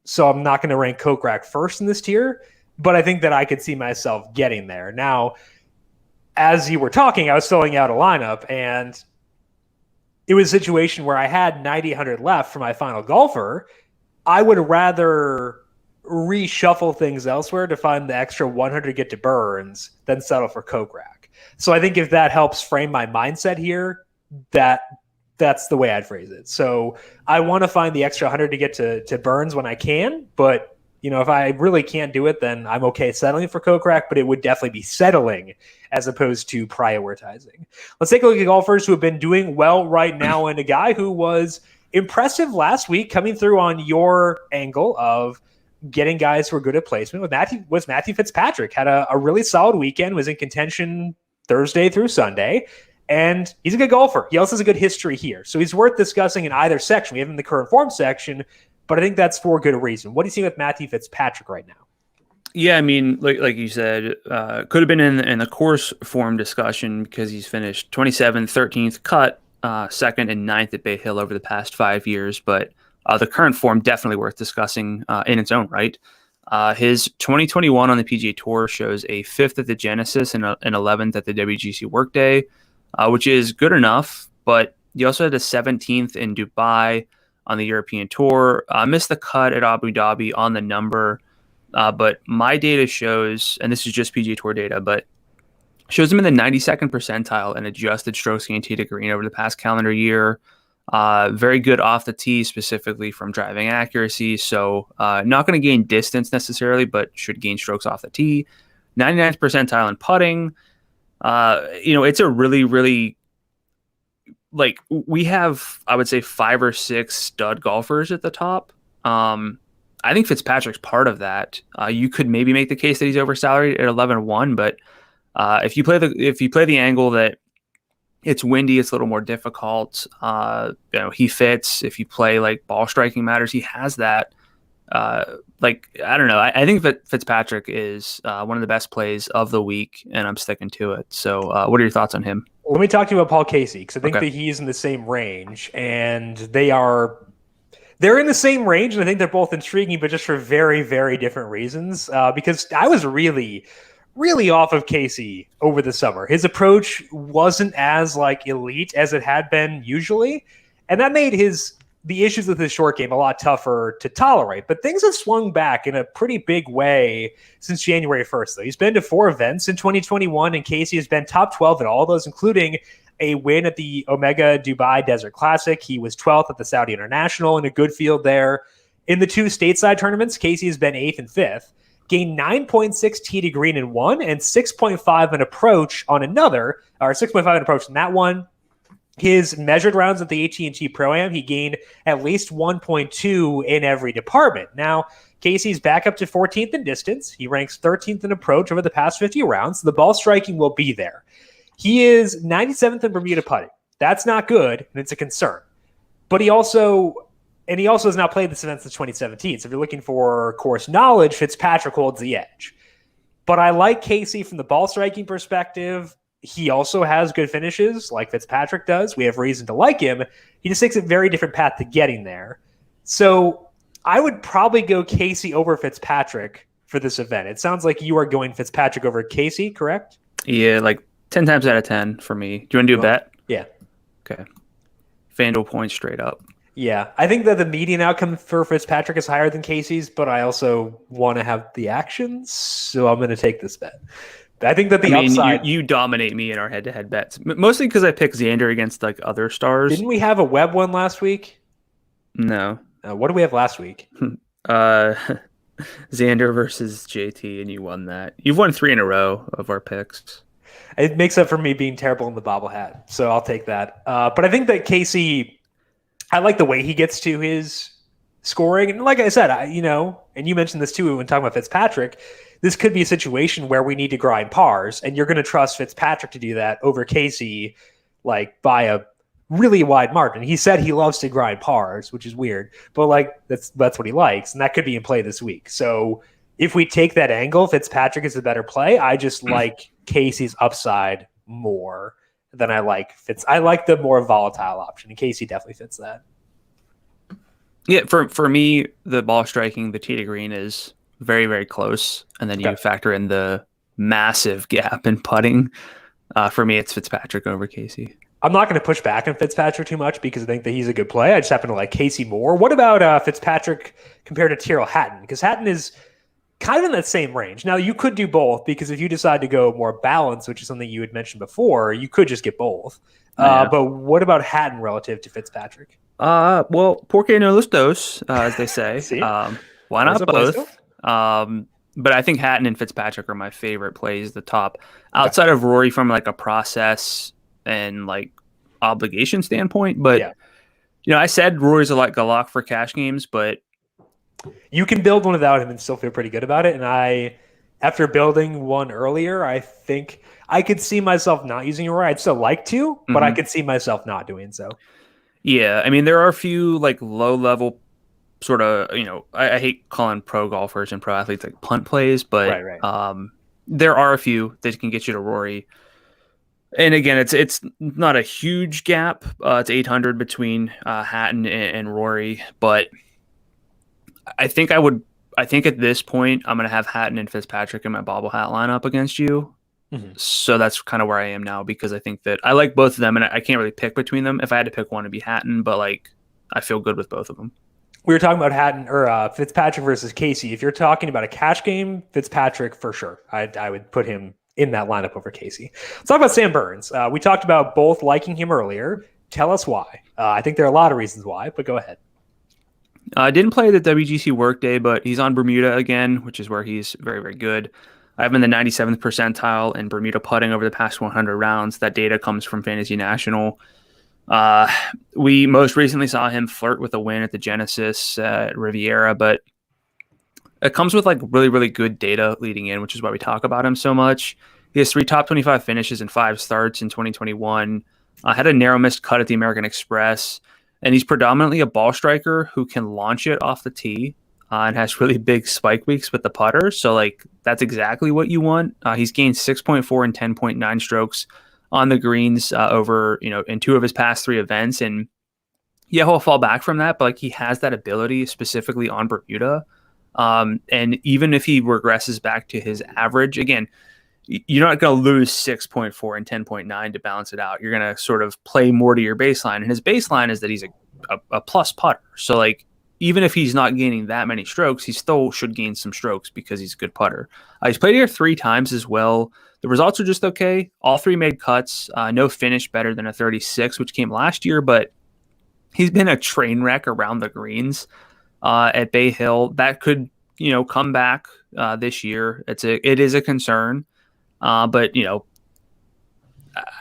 So I'm not going to rank Kokrak first in this tier, but I think that I could see myself getting there. Now, as you were talking, I was filling out a lineup, and it was a situation where I had 9,800 left for my final golfer. I would rather reshuffle things elsewhere to find the extra 100 to get to Burns than settle for Kokrak. So I think if that helps frame my mindset here, that's the way I'd phrase it. So I want to find the extra 100 to get to Burns when I can, but if I really can't do it, then I'm okay settling for Kokrak, but it would definitely be settling as opposed to prioritizing. Let's take a look at golfers who have been doing well right now, and a guy who was impressive last week coming through on your angle of getting guys who are good at placement was Matthew Fitzpatrick. Had a really solid weekend, was in contention Thursday through Sunday, and he's a good golfer. He also has a good history here. So he's worth discussing in either section. We have him in the current form section, but I think that's for good reason. What do you see with Matthew Fitzpatrick right now? Yeah, I mean, like you said, could have been in the course form discussion because he's finished 27th, 13th, cut 2nd, and 9th at Bay Hill over the past 5 years. But the current form definitely worth discussing in its own right. His 2021 on the PGA Tour shows a 5th at the Genesis and an 11th at the WGC Workday, which is good enough. But he also had a 17th in Dubai on the European Tour. Missed the cut at Abu Dhabi on the number. But my data shows, and this is just PGA Tour data, but shows him in the 92nd percentile in adjusted strokes gained tee to green over the past calendar year. Very good off the tee, specifically from driving accuracy. So not going to gain distance necessarily, but should gain strokes off the tee. 99th percentile in putting. It's a really, really, like, we have, I would say, 5 or 6 stud golfers at the top. I think Fitzpatrick's part of that. You could maybe make the case that he's oversalaried at 11-1, but if you play the angle that it's windy, it's a little more difficult. He fits. If you play like ball striking matters, he has that. I don't know. I think that Fitzpatrick is one of the best plays of the week, and I'm sticking to it. So what are your thoughts on him? Let me talk to you about Paul Casey, because I think that he's in the same range, and they're in the same range, and I think they're both intriguing, but just for very, very different reasons. Because I was really, really off of Casey over the summer. His approach wasn't as elite as it had been usually, and that made the issues with his short game a lot tougher to tolerate. But things have swung back in a pretty big way since January 1st, though. He's been to 4 events in 2021, and Casey has been top 12 at all of those, including a win at the Omega Dubai Desert Classic. He was 12th at the Saudi International in a good field there. In the 2 stateside tournaments, Casey has been 8th and 5th, gained 9.6 tee to green in one and 6.5 in approach on another, or 6.5 in approach in that one. His measured rounds at the AT&T Pro-Am, he gained at least 1.2 in every department. Now, Casey's back up to 14th in distance. He ranks 13th in approach over the past 50 rounds. So the ball striking will be there. He is 97th in Bermuda putting. That's not good, and it's a concern. But he also has not played this event since 2017. So if you're looking for course knowledge, Fitzpatrick holds the edge. But I like Casey from the ball striking perspective. He also has good finishes like Fitzpatrick does. We have reason to like him. He just takes a very different path to getting there. So I would probably go Casey over Fitzpatrick for this event. It sounds like you are going Fitzpatrick over Casey, correct? Yeah, 10 times out of 10 for me. Do you want to do a bet? Yeah. Okay. FanDuel points straight up. Yeah. I think that the median outcome for Fitzpatrick is higher than Casey's, but I also want to have the actions, so I'm going to take this bet. I think that upside... You dominate me in our head-to-head bets, mostly because I picked Xander against other stars. Didn't we have a web one last week? No. What did we have last week? Xander versus JT, and you won that. You've won 3 in a row of our picks. It makes up for me being terrible in the bobble hat, so I'll take that. But I think that Casey, I like the way he gets to his scoring. And like I said, and you mentioned this too when talking about Fitzpatrick, this could be a situation where we need to grind pars, and you're going to trust Fitzpatrick to do that over Casey, by a really wide margin. He said he loves to grind pars, which is weird, but that's what he likes, and that could be in play this week. So if we take that angle, Fitzpatrick is a better play. I just like Casey's upside more than I like Fitz. I like the more volatile option, and Casey definitely fits that. Yeah, for me, the ball striking, the tee to green is very, very close. And then you factor in the massive gap in putting. For me, it's Fitzpatrick over Casey. I'm not going to push back on Fitzpatrick too much because I think that he's a good play. I just happen to like Casey more. What about Fitzpatrick compared to Tyrrell Hatton? Because Hatton is kind of in that same range. Now, you could do both because if you decide to go more balanced, which is something you had mentioned before, you could just get both. But what about Hatton relative to Fitzpatrick? Well, porque no los dos, as they say. Why not both? But I think Hatton and Fitzpatrick are my favorite plays at the top. Outside of Rory from a process and obligation standpoint. But, I said Rory's a lock for cash games, but you can build one without him and still feel pretty good about it. And after building one earlier, I think I could see myself not using Rory. I'd still like to, but I could see myself not doing so. Yeah. I mean, there are a few low level sort of, I hate calling pro golfers and pro athletes punt plays, but there are a few that can get you to Rory. And again, it's not a huge gap. It's 800 between Hatton and Rory, but I think at this point I'm going to have Hatton and Fitzpatrick in my bobble hat lineup against you. Mm-hmm. So that's kind of where I am now because I think that I like both of them and I can't really pick between them. If I had to pick one, it'd be Hatton, but I feel good with both of them. We were talking about Hatton or Fitzpatrick versus Casey. If you're talking about a cash game, Fitzpatrick for sure. I would put him in that lineup over Casey. Let's talk about Sam Burns. We talked about both liking him earlier. Tell us why. I think there are a lot of reasons why, but go ahead. I didn't play the WGC Workday, but he's on Bermuda again, which is where he's very, very good. I'm in the 97th percentile in Bermuda putting over the past 100 rounds. That data comes from Fantasy National. We most recently saw him flirt with a win at the Genesis at Riviera, but it comes with like really, really good data leading in, which is why we talk about him so much. He has 3 top 25 finishes and 5 starts in 2021. Had a narrow missed cut at the American Express, and he's predominantly a ball striker who can launch it off the tee and has really big spike weeks with the putter. So like that's exactly what you want. He's gained 6.4 and 10.9 strokes on the greens over, in 2 of his past 3 events. And yeah, he'll fall back from that, but like he has that ability specifically on Bermuda. And even if he regresses back to his average, again, you're not going to lose 6.4 and 10.9 to balance it out. You're going to sort of play more to your baseline. And his baseline is that he's a plus putter. So like, even if he's not gaining that many strokes, he still should gain some strokes because he's a good putter. He's played here 3 times as well. The results are just okay. All 3 made cuts. No finish better than a 36, which came last year, but he's been a train wreck around the greens at Bay Hill. That could, come back this year. It is a concern. But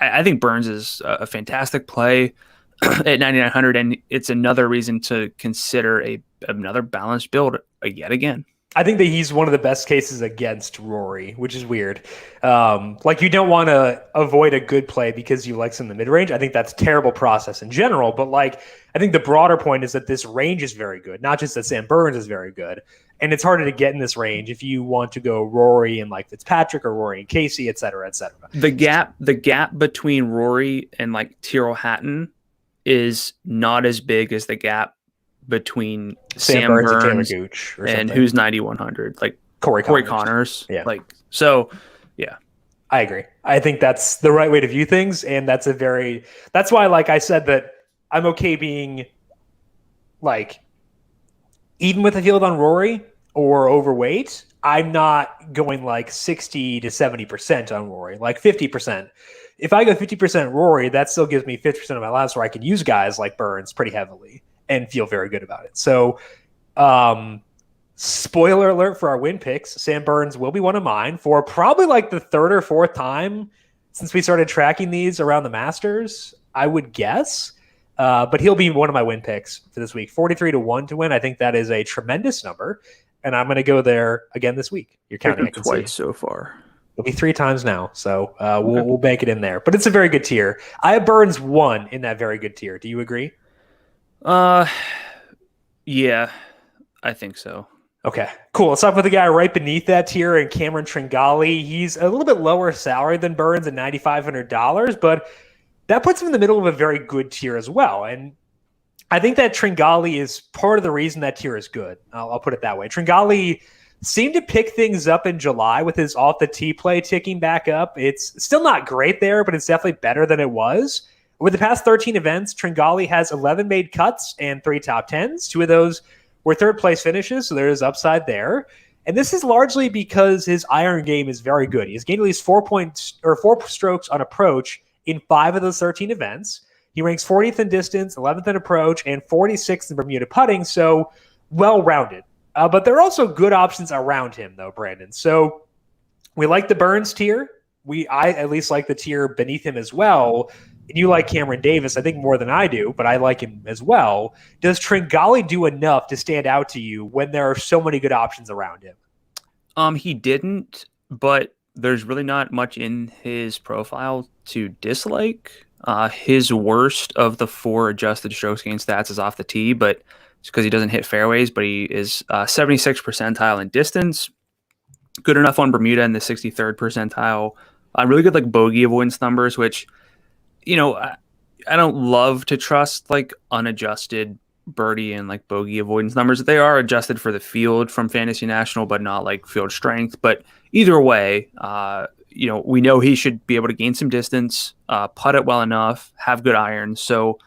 I think Burns is a fantastic play at 9,900, and it's another reason to consider another balanced build yet again. I think that he's one of the best cases against Rory, which is weird. Like you don't want to avoid a good play because you like some in the mid-range. I think that's terrible process in general, but like I think the broader point is that this range is very good, not just that Sam Burns is very good. And it's harder to get in this range if you want to go Rory and like Fitzpatrick or Rory and Casey, et cetera, et cetera. The gap between Rory and like Tyrrell Hatton is not as big as the gap between Sam Burns and Taylor Gooch and who's 9,100, like Corey Connors. Yeah. Like, so yeah. I agree. I think that's the right way to view things. And that's why, like I said, that I'm okay being like, even with a field on Rory or overweight, I'm not going like 60 to 70% on Rory, like 50%. If I go 50% Rory, that still gives me 50% of my lives where I can use guys like Burns pretty heavily and feel very good about it. So, spoiler alert for our win picks, Sam Burns will be one of mine for probably like the 3rd or 4th time since we started tracking these around the Masters, I would guess. But he'll be one of my win picks for this week. 43-1 to win. I think that is a tremendous number. And I'm going to go there again this week. You're counting twice so far. It'll be 3 times now. So we'll bank it in there. But it's a very good tier. I have Burns 1 in that very good tier. Do you agree? Yeah, I think so. Okay, cool. Let's talk about the guy right beneath that tier and Cameron Tringali. He's a little bit lower salary than Burns at $9,500, but that puts him in the middle of a very good tier as well. And I think that Tringali is part of the reason that tier is good. I'll put it that way. Tringali seemed to pick things up in July with his off the tee play ticking back up. It's still not great there, but it's definitely better than it was. Over the past 13 events, Tringali has 11 made cuts and 3 top 10s. 2 of those were 3rd place finishes, so there is upside there. And this is largely because his iron game is very good. He's gained at least 4 strokes on approach in 5 of those 13 events. He ranks 40th in distance, 11th in approach, and 46th in Bermuda putting, so well-rounded. But there are also good options around him, though, Brandon. So we like the Burns tier. I at least like the tier beneath him as well. And you like Cameron Davis, I think, more than I do, but I like him as well. Does Tringali do enough to stand out to you when there are so many good options around him? He didn't, but there's really not much in his profile to dislike. His worst of the 4 adjusted strokes gain stats is off the tee, but it's because he doesn't hit fairways, but he is 76th percentile in distance. Good enough on Bermuda in the 63rd percentile. Really good like bogey avoidance numbers, which, I don't love to trust like unadjusted birdie and like bogey avoidance numbers. They are adjusted for the field from Fantasy National, but not like field strength. But either way, we know he should be able to gain some distance, putt it well enough, have good irons. So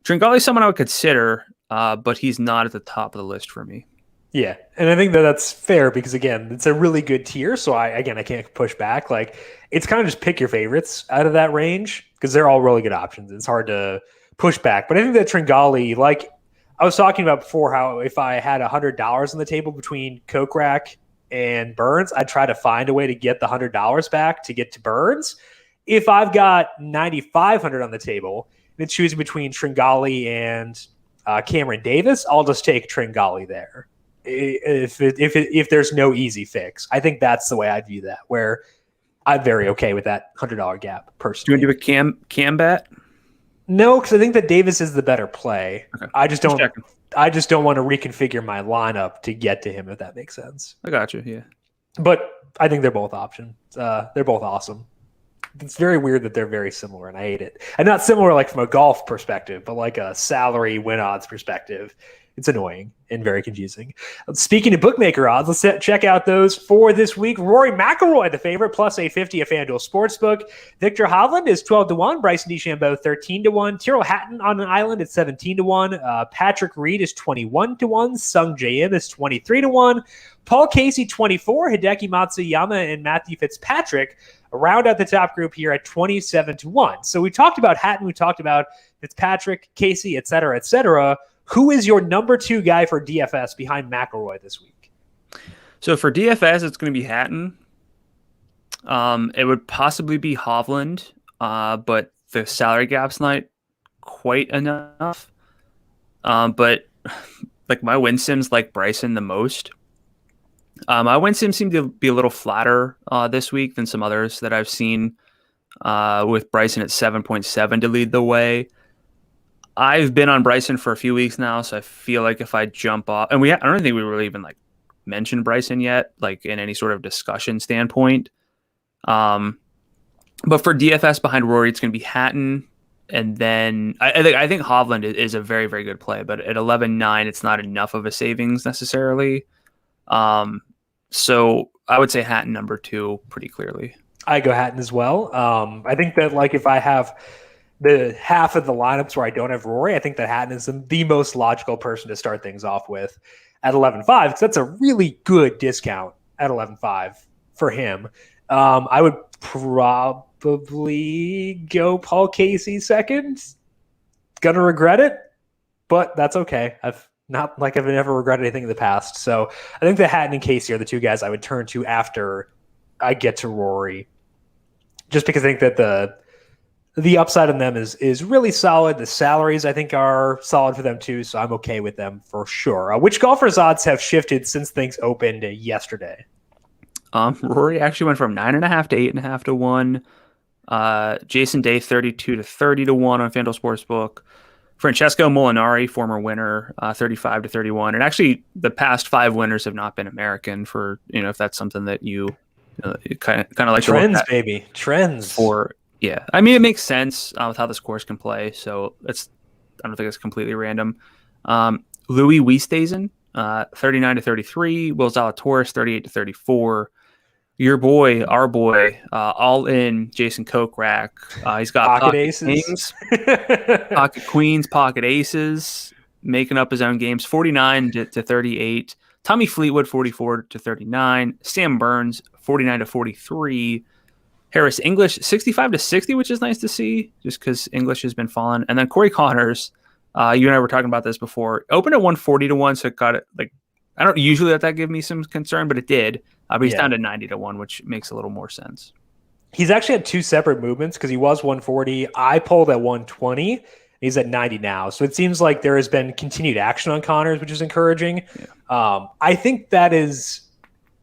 Tringali is someone I would consider, but he's not at the top of the list for me. Yeah, and I think that that's fair because again, it's a really good tier. So I can't push back. Like it's kind of just pick your favorites out of that range because they're all really good options. It's hard to push back, but I think that Tringali, like I was talking about before, how if I had $100 on the table between Kokrak and Burns, I'd try to find a way to get the $100 back to get to Burns. If I've got 9,500 on the table and it's choosing between Tringali and Cameron Davis, I'll just take Tringali there. If there's no easy fix, I think that's the way I view that. Where I'm very okay with that $100 gap personally. Do you want to do a cam bet? No, because I think that Davis is the better play. Okay. I just don't want to reconfigure my lineup to get to him, if that makes sense. I got you. Yeah, but I think they're both options. They're both awesome. It's very weird that they're very similar, and I hate it. And not similar like from a golf perspective, but like a salary win odds perspective. It's annoying and very confusing. Speaking of bookmaker odds, let's check out those for this week. Rory Mcilroy, the favorite, plus +850 at FanDuel Sportsbook. Victor Hovland is 12-1. Bryson DeChambeau, 13-1. Tyrrell Hatton on an island at 17-1. Patrick Reed is 21-1. Sung J M is 23-1. Paul Casey, 24. Hideki Matsuyama and Matthew Fitzpatrick round out the top group here at 27-1. So we talked about Hatton, we talked about Fitzpatrick, Casey, et cetera, et cetera. Who is your number 2 guy for DFS behind McIlroy this week? So for DFS, it's going to be Hatton. It would possibly be Hovland, but the salary gap's not quite enough. But like my win sims like Bryson the most. My win sims seem to be a little flatter this week than some others that I've seen, with Bryson at 7.7 to lead the way. I've been on Bryson for a few weeks now, so I feel like if I jump off, and I don't think we really even like mentioned Bryson yet, like in any sort of discussion standpoint. But for DFS behind Rory, it's going to be Hatton, and then I think Hovland is a very, very good play, but at 11.9, it's not enough of a savings necessarily. So I would say Hatton number 2 pretty clearly. I go Hatton as well. I think that like if I have the half of the lineups where I don't have Rory, I think that Hatton is the most logical person to start things off with at 11.5, because that's a really good discount at 11.5 for him. I would probably go Paul Casey second. Gonna regret it, but that's okay. I've never regretted anything in the past. So I think that Hatton and Casey are the 2 guys I would turn to after I get to Rory, just because I think that the upside on them is really solid. The salaries, I think, are solid for them too, so I'm okay with them for sure. Which golfers' odds have shifted since things opened yesterday? Rory actually went from 9.5 to 8.5 to 1. Jason Day, 32 to 30 to 1 on FanDuel Sportsbook. Francesco Molinari, former winner, 35 to 31. And actually, the past 5 winners have not been American. For if that's something that you kind of like trends, baby, trends for. Yeah, I mean, it makes sense with how this course can play. So I don't think it's completely random. Louis Oosthuizen, 39 to 33. Will Zalatoris, 38 to 34. Our boy, all in Jason Kokrak. He's got pocket aces, kings, pocket queens, pocket aces, making up his own games. 49 to 38. Tommy Fleetwood, 44 to 39. Sam Burns, 49 to 43. Harris English, 65 to 60, which is nice to see, just because English has been falling. And then Corey Connors, you and I were talking about this before, opened at 140 to 1, so it got it. Like, I don't usually let that give me some concern, but it did. But he's down to 90 to 1, which makes a little more sense. He's actually had 2 separate movements because he was 140. I pulled at 120. He's at 90 now. So it seems like there has been continued action on Connors, which is encouraging. Yeah. I think that is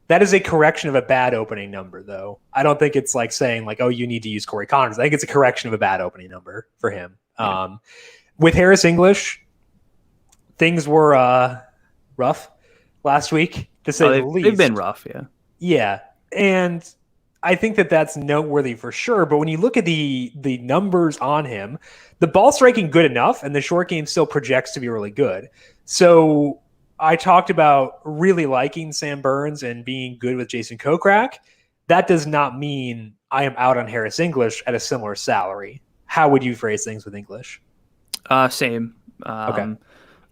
a correction of a bad opening number, though. I don't think it's like saying like, oh, you need to use Corey Connors. I think it's a correction of a bad opening number for him. Yeah. With Harris English, things were rough last week, to say the least. They've been rough, yeah. Yeah, and I think that that's noteworthy for sure. But when you look at the numbers on him, the ball striking good enough, and the short game still projects to be really good. So I talked about really liking Sam Burns and being good with Jason Kokrak. That does not mean I am out on Harris English at a similar salary. How would you phrase things with English? Same. Okay.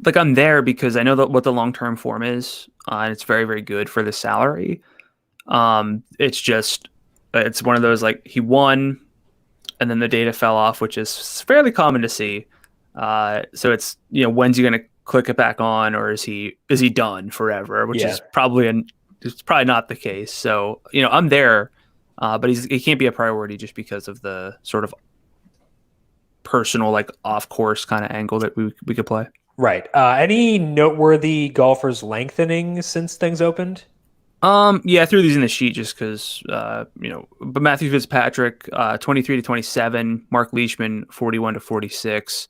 Like I'm there because I know what the long-term form is. and it's very, very good for the salary. It's one of those, like, he won and then the data fell off, which is fairly common to see. So it's, when's he going to click it back on, or is he done forever, which is it's probably not the case. So, I'm there, but he can't be a priority just because of the sort of personal, like, off course kind of angle that we could play. Right. Any noteworthy golfers lengthening since things opened? Yeah, I threw these in the sheet just because, but Matthew Fitzpatrick, 23 to 27, Mark Leishman, 41 to 46,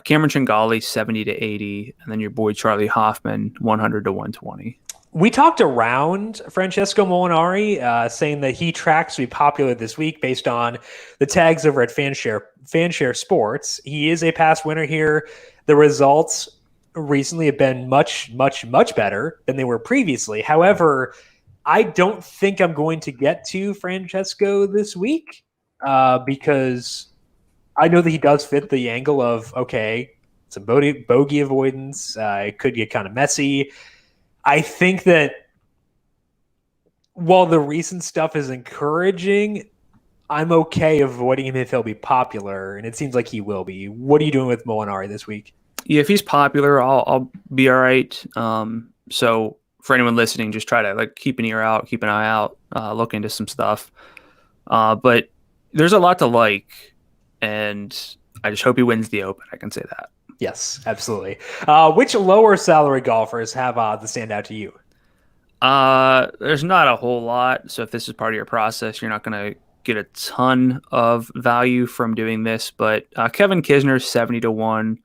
Cameron Tringali, 70 to 80, and then your boy Charlie Hoffman, 100 to 120. We talked around Francesco Molinari, saying that he tracks to be popular this week based on the tags over at Fanshare Sports. He is a past winner here. The results recently have been much, much, much better than they were previously. However, I don't think I'm going to get to Francesco this week because I know that he does fit the angle of, okay, some bogey avoidance. It could get kind of messy. I think that while the recent stuff is encouraging, I'm okay avoiding him if he'll be popular, and it seems like he will be. What are you doing with Molinari this week? Yeah, if he's popular, I'll be all right. So for anyone listening, just try to keep an eye out, look into some stuff. But there's a lot to like, and I just hope he wins the Open. I can say that. Yes, absolutely. Which lower salary golfers have odds to stand out to you? There's not a whole lot. So if this is part of your process, you're not going to get a ton of value from doing this. But Kevin Kisner, 70 to 1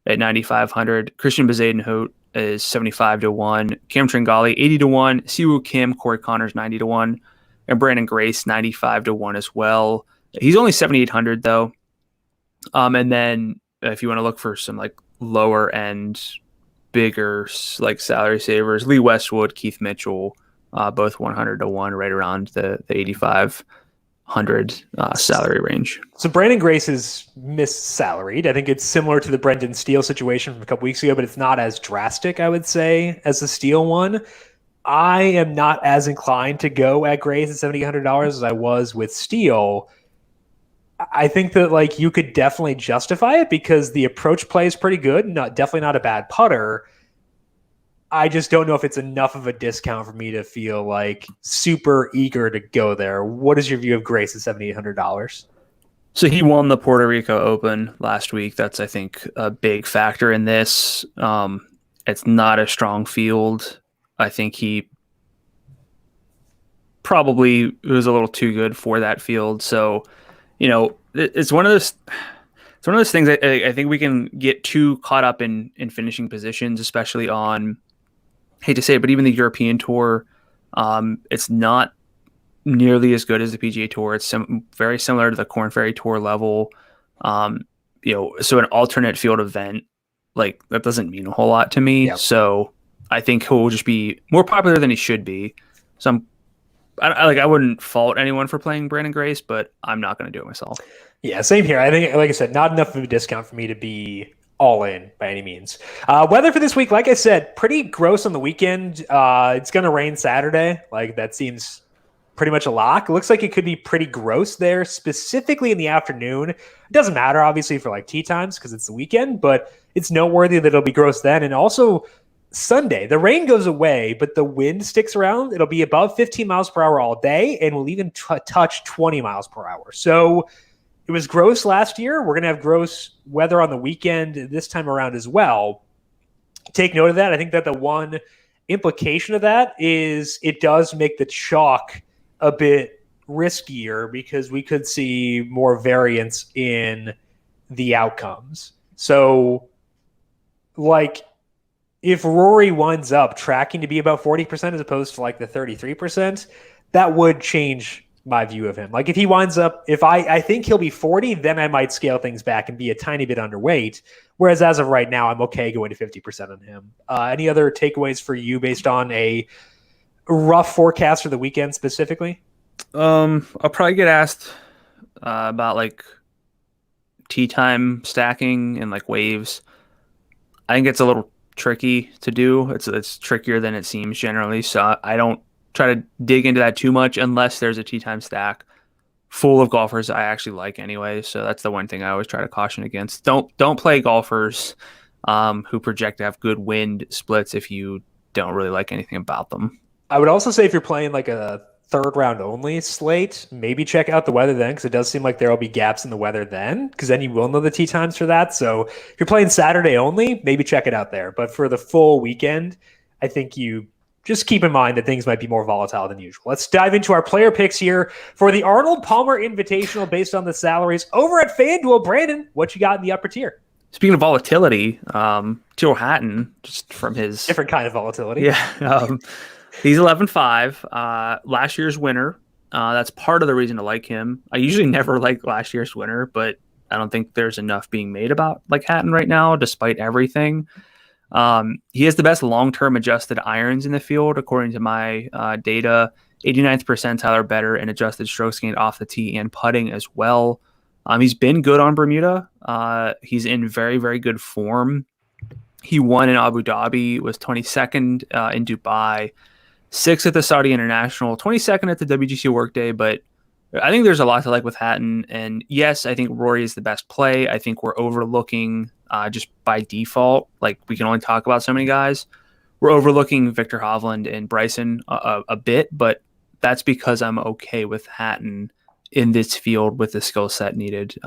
at 9,500. Christian Bezadenhout is 75 to 1. Cam Tringali, 80 to 1. Siwoo Kim, Corey Connors, 90 to 1. And Brandon Grace, 95 to 1 as well. He's only 7,800 though. And then if you want to look for some lower end, bigger salary savers, Lee Westwood, Keith Mitchell, both 100 to 1, right around the 8,500 salary range. So Brandon Grace is mis-salaried. I think it's similar to the Brendan Steele situation from a couple weeks ago, but it's not as drastic, I would say, as the Steele one. I am not as inclined to go at Grace at $7,800 as I was with Steele. I think that you could definitely justify it because the approach play is pretty good. Definitely not a bad putter. I just don't know if it's enough of a discount for me to feel super eager to go there. What is your view of Grace at $7,800? So he won the Puerto Rico Open last week. That's, I think, a big factor in this. It's not a strong field. I think he probably was a little too good for that field. So, it's one of those things I think we can get too caught up in finishing positions, especially on, hate to say it, but even the European Tour, it's not nearly as good as the PGA Tour. It's very similar to the Korn Ferry Tour level. So an alternate field event, that doesn't mean a whole lot to me. Yep. So I think he'll just be more popular than he should be. So I wouldn't fault anyone for playing Brandon Grace, but I'm not going to do it myself. Yeah, same here. I think, like I said, not enough of a discount for me to be all in by any means. Weather for this week, like I said, pretty gross on the weekend. It's going to rain Saturday. That seems pretty much a lock. It looks like it could be pretty gross there, specifically in the afternoon. It doesn't matter, obviously, for tee times because it's the weekend, but it's noteworthy that it'll be gross then. And also Sunday, the rain goes away, but the wind sticks around. It'll be above 15 miles per hour all day, and will even touch 20 miles per hour. So it was gross last year. We're going to have gross weather on the weekend this time around as well. Take note of that. I think that the one implication of that is it does make the chalk a bit riskier because we could see more variance in the outcomes. So, if Rory winds up tracking to be about 40% as opposed to the 33%, that would change my view of him. If he winds up, if I think he'll be 40, then I might scale things back and be a tiny bit underweight. Whereas as of right now, I'm okay going to 50% on him. Any other takeaways for you based on a rough forecast for the weekend specifically? I'll probably get asked about tee time stacking and waves. I think it's a little tricky to do. It's trickier than it seems generally. So I don't try to dig into that too much unless there's a tee time stack full of golfers I actually like anyway. So that's the one thing I always try to caution against. Don't play golfers who project to have good wind splits if you don't really like anything about them. I would also say if you're playing like a third round only slate, maybe check out the weather then, because it does seem like there will be gaps in the weather then, because then you will know the tee times for that. So if you're playing Saturday only, maybe check it out there. But for the full weekend, I think you just keep in mind that things might be more volatile than usual. Let's dive into our player picks here for the Arnold Palmer Invitational based on the salaries over at FanDuel. Brandon, what you got in the upper tier? Speaking of volatility, Tyrrell Hatton, just from his different kind of volatility. Yeah. He's 11-5, last year's winner. That's part of the reason to like him. I usually never like last year's winner, but I don't think there's enough being made about like Hatton right now, despite everything. He has the best long-term adjusted irons in the field, according to my data. 89th percentile or better in adjusted strokes gained off the tee and putting as well. He's been good on Bermuda. He's in very, very good form. He won in Abu Dhabi, was 22nd in Dubai, 6th at the Saudi International, 22nd at the WGC Workday. But I think there's a lot to like with Hatton. And yes, I think Rory is the best play. I think we're overlooking just by default. Like, we can only talk about so many guys. We're overlooking Victor Hovland and Bryson a bit, but that's because I'm okay with Hatton in this field with the skill set needed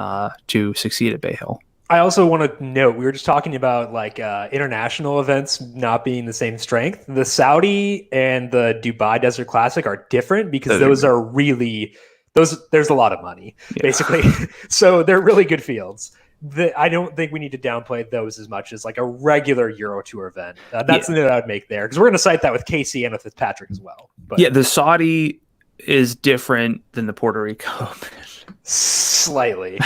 to succeed at Bay Hill. I also want to note, we were just talking about like international events not being the same strength. The Saudi and the Dubai Desert Classic are different because those are really there's a lot of money, basically. So they're really good fields. I don't think we need to downplay those as much as like a regular Euro Tour event. That's the note I would make there, because we're going to cite that with Casey and with Fitzpatrick as well. But yeah, the Saudi is different than the Puerto Rico. Slightly.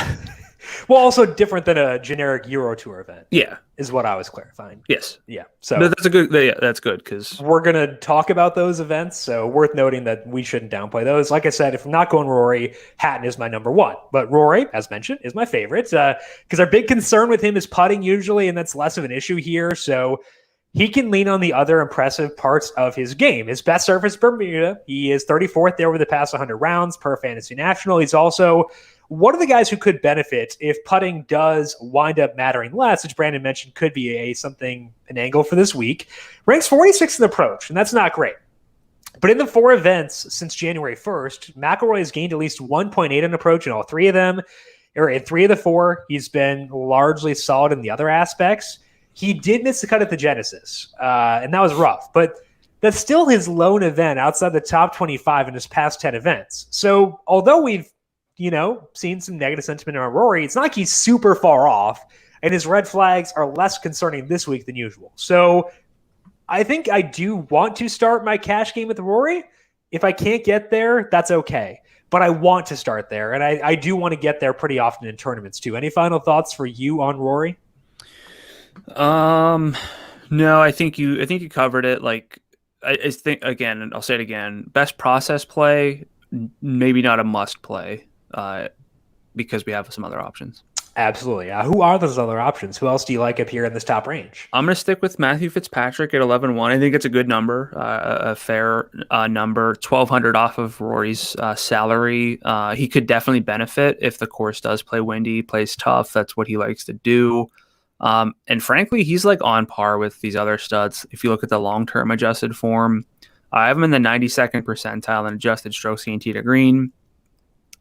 Well, also different than a generic Euro Tour event. Yeah, is what I was clarifying. Yes. Yeah. So that's a good. Yeah, that's good, because we're gonna talk about those events. So worth noting that we shouldn't downplay those. Like I said, if I'm not going Rory, Hatton is my number one. But Rory, as mentioned, is my favorite because our big concern with him is putting usually, and that's less of an issue here. So he can lean on the other impressive parts of his game. His best surface, Bermuda. He is 34th there over the past 100 rounds per Fantasy National. He's also one of the guys who could benefit if putting does wind up mattering less, which Brandon mentioned could be an angle for this week. Ranks 46th in approach, and that's not great. But in the 4 events since January 1st, McIlroy has gained at least 1.8 in approach in all 3 of them. Or in 3 of the 4, he's been largely solid in the other aspects. He did miss the cut at the Genesis, and that was rough. But that's still his lone event outside the top 25 in his past 10 events. So although we've seen some negative sentiment on Rory, it's not like he's super far off, and his red flags are less concerning this week than usual. So I think I do want to start my cash game with Rory. If I can't get there, that's okay. But I want to start there, and I do want to get there pretty often in tournaments too. Any final thoughts for you on Rory? No, I think you covered it. Like, I think, again, and I'll say it again, best process play, maybe not a must play. Because we have some other options. Absolutely. Who are those other options? Who else do you like up here in this top range? I'm going to stick with Matthew Fitzpatrick at 11-1. I think it's a good number, a fair number. 1,200 off of Rory's salary. He could definitely benefit if the course does play windy, plays tough. That's what he likes to do. And frankly, he's like on par with these other studs. If you look at the long-term adjusted form, I have him in the 92nd percentile in adjusted strokes gained tee to green.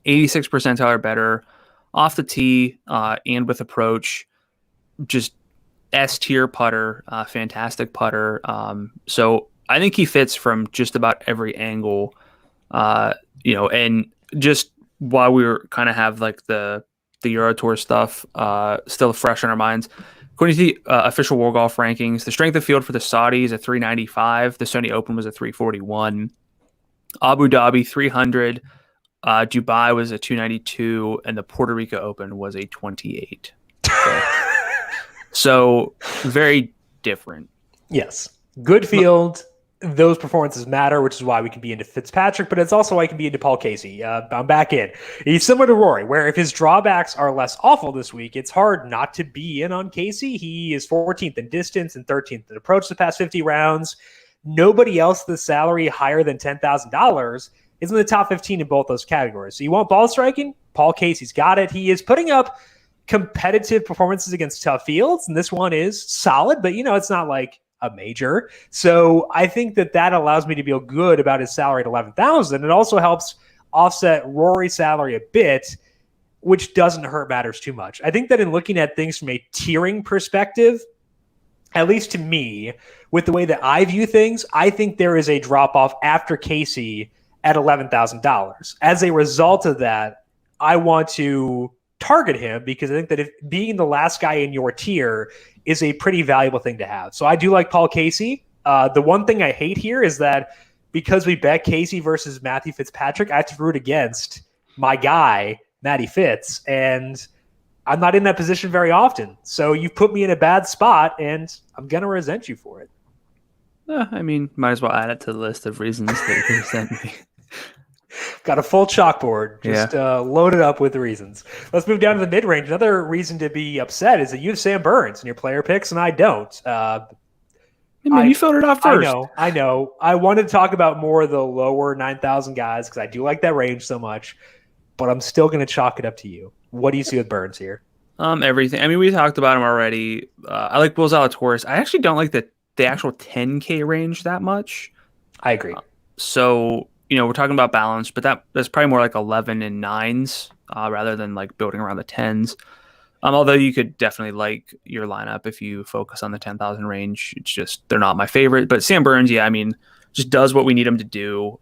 86 percentile or better off the tee and with approach. Just S-tier putter, fantastic putter. So I think he fits from just about every angle. And just while we were kind of have like the Euro Tour stuff still fresh on our minds, according to the official World Golf rankings, the strength of field for the Saudis at 395. The Sony Open was at 341. Abu Dhabi 300. Dubai was a 292, and the Puerto Rico Open was a 28. So very different. Yes. Good field. those performances matter, which is why we can be into Fitzpatrick, but it's also why I can be into Paul Casey. I'm back in. He's similar to Rory, where if his drawbacks are less awful this week, it's hard not to be in on Casey. He is 14th in distance and 13th in approach the past 50 rounds. Nobody else with a salary higher than $10,000 is in the top 15 in both those categories. So you want ball striking? Paul Casey's got it. He is putting up competitive performances against tough fields, and this one is solid, but it's not like a major. So I think that allows me to feel good about his salary at 11,000. It also helps offset Rory's salary a bit, which doesn't hurt matters too much. I think that in looking at things from a tiering perspective, at least to me, with the way that I view things, I think there is a drop-off after Casey at $11,000. As a result of that, I want to target him because I think that if being the last guy in your tier is a pretty valuable thing to have. So I do like Paul Casey. The one thing I hate here is that because we bet Casey versus Matthew Fitzpatrick, I have to root against my guy, Matty Fitz, and I'm not in that position very often. So you've put me in a bad spot, and I'm going to resent you for it. I mean, might as well add it to the list of reasons that you sent me. Got a full chalkboard, just loaded up with the reasons. Let's move down to the mid-range. Another reason to be upset is that you have Sam Burns in your player picks, and I don't. You filled it off first. I know. I wanted to talk about more of the lower 9,000 guys because I do like that range so much, but I'm still going to chalk it up to you. What do you see with Burns here? Everything. I mean, we talked about him already. I like Will Zalatoris. I actually don't like the actual 10K range that much. I agree. So we're talking about balance, but that's probably more like 11 and 9s rather than like building around the 10s. Although you could definitely like your lineup if you focus on the 10,000 range. It's just they're not my favorite. But Sam Burns, just does what we need him to do.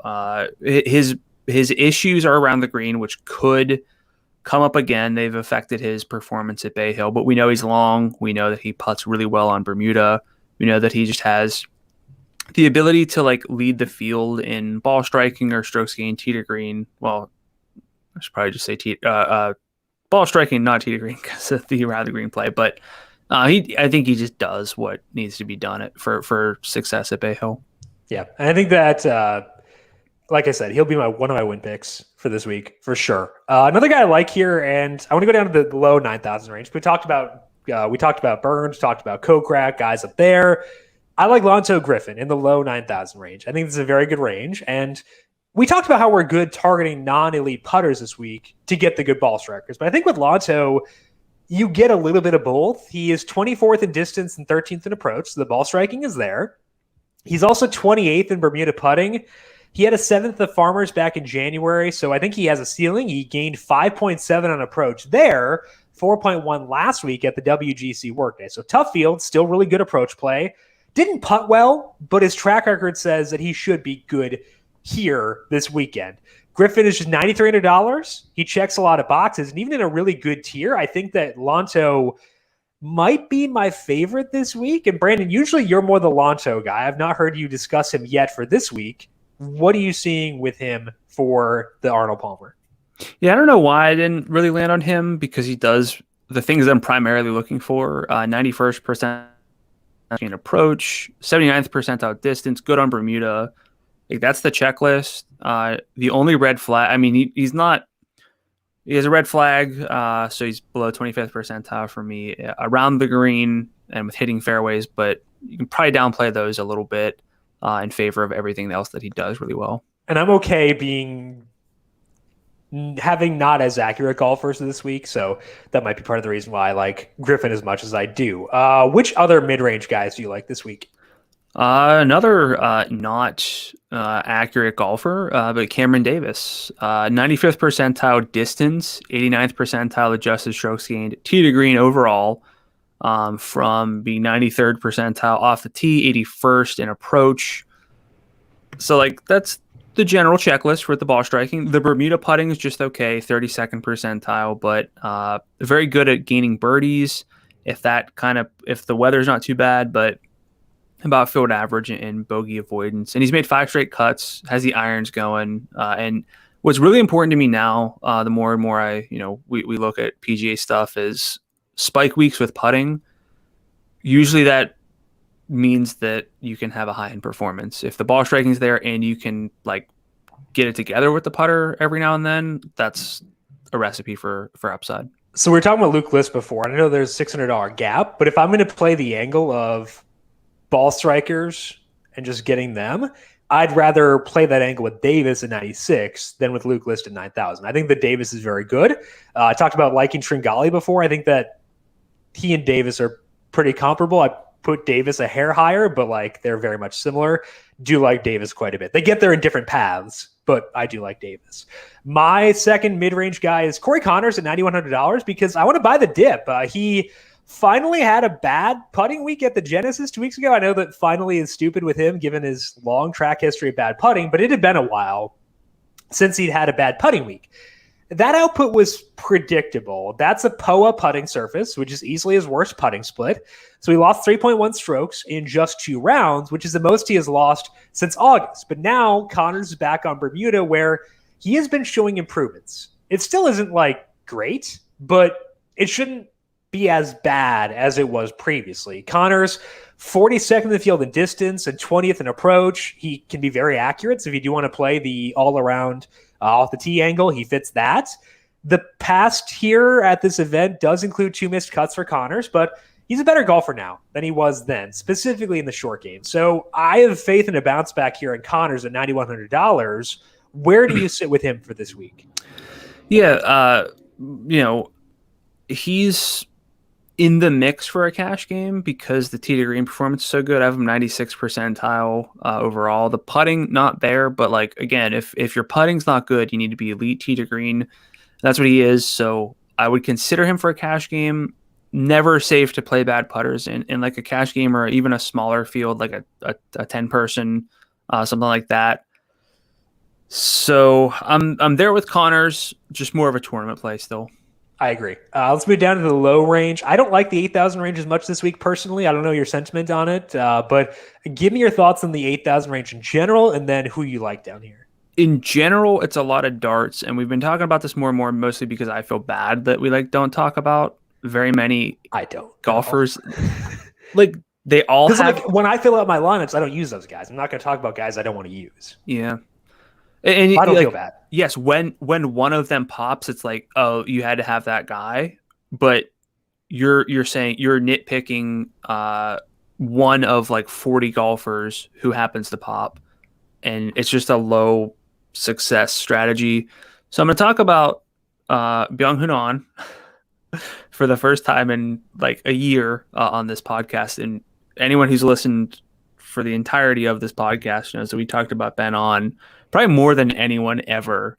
His issues are around the green, which could come up again. They've affected his performance at Bay Hill, but we know he's long. We know that he putts really well on Bermuda. We know that he just has the ability to like lead the field in ball striking or strokes gained tee to green. Well, I should probably just say ball striking, not tee to green because of the around the green play. But I think he just does what needs to be done for success at Bay Hill. Yeah, and I think that like I said, he'll be one of my win picks for this week for sure. Another guy I like here, and I want to go down to the low 9,000 range. We talked about Burns, talked about Kokrak, guys up there. I like Lonzo Griffin in the low 9,000 range. I think this is a very good range. And we talked about how we're good targeting non-elite putters this week to get the good ball strikers. But I think with Lonzo, you get a little bit of both. He is 24th in distance and 13th in approach. So the ball striking is there. He's also 28th in Bermuda putting. He had a 7th at Farmers back in January. So I think he has a ceiling. He gained 5.7 on approach there, 4.1 last week at the WGC workday. So tough field, still really good approach play. Didn't putt well, but his track record says that he should be good here this weekend. Griffin is just $9,300. He checks a lot of boxes, and even in a really good tier, I think that Lonzo might be my favorite this week. And Brandon, usually you're more the Lonzo guy. I've not heard you discuss him yet for this week. What are you seeing with him for the Arnold Palmer? Yeah, I don't know why I didn't really land on him because he does the things that I'm primarily looking for. 91st percent in approach, 79th percentile distance, good on Bermuda. Like, that's the checklist. The only red flag, I mean, he has a red flag, so he's below 25th percentile for me around the green and with hitting fairways, but you can probably downplay those a little bit in favor of everything else that he does really well. And I'm okay having not as accurate golfers this week, so that might be part of the reason why I like Griffin as much as I do. Which other mid-range guys do you like this week? Another not accurate golfer, but Cameron Davis. 95th percentile distance, 89th percentile adjusted strokes gained, tee to green overall, from being 93rd percentile off the tee, 81st in approach. So, like, that's the general checklist for the ball striking. The Bermuda putting is just okay, 32nd percentile, but very good at gaining birdies if the weather's not too bad, but about field average in bogey avoidance. And he's made 5 straight cuts, has the irons going. And what's really important to me now, the more and more we look at PGA stuff, is spike weeks with putting. Usually that means that you can have a high-end performance. If the ball striking is there and you can like get it together with the putter every now and then, that's a recipe for upside. So we were talking about Luke List before, and I know there's a $600 gap, but if I'm going to play the angle of ball strikers and just getting them, I'd rather play that angle with Davis at 96 than with Luke List at 9,000. I think that Davis is very good. I talked about liking Tringali before. I think that he and Davis are pretty comparable. I put Davis a hair higher, but like they're very much similar. Do like Davis quite a bit. They get there in different paths, but I do like Davis. My second mid-range guy is Corey Connors at $9,100 because I want to buy the dip. He finally had a bad putting week at the Genesis 2 weeks ago. I know that finally is stupid with him given his long track history of bad putting, but it had been a while since he'd had a bad putting week. That output was predictable. That's a POA putting surface, which is easily his worst putting split. So he lost 3.1 strokes in just 2 rounds, which is the most he has lost since August. But now Connors is back on Bermuda where he has been showing improvements. It still isn't like great, but it shouldn't be as bad as it was previously. Connors, 42nd in the field in distance and 20th in approach. He can be very accurate. So if you do want to play the all-around off the tee angle, he fits that. The past here at this event does include 2 missed cuts for Connors, but he's a better golfer now than he was then, specifically in the short game. So I have faith in a bounce back here in Connors at $9,100. Where do you sit with him for this week? Yeah, he's in the mix for a cash game because the tee to green performance is so good. I have him 96th percentile overall. The putting not there, but like again, if your putting's not good, you need to be elite tee to green. That's what he is. So I would consider him for a cash game. Never safe to play bad putters in like a cash game or even a smaller field, like a 10 person, something like that. So I'm there with Connors, just more of a tournament play still. I agree. Let's move down to the low range. I don't like the 8,000 range as much this week personally. I don't know your sentiment on it, but give me your thoughts on the 8,000 range in general and then who you like down here. In general, it's a lot of darts, and we've been talking about this more and more, mostly because I feel bad that we don't talk about very many golfers. Like they all have. Like, when I fill out my lineups, I don't use those guys. I'm not going to talk about guys I don't want to use. Yeah. And I don't feel bad. Yes, when one of them pops, it's like, oh, you had to have that guy. But you're saying you're nitpicking one of like 40 golfers who happens to pop, and it's just a low success strategy. So I'm going to talk about Byung-Hun An for the first time in like a year on this podcast. And anyone who's listened for the entirety of this podcast knows that we talked about Ben An probably more than anyone ever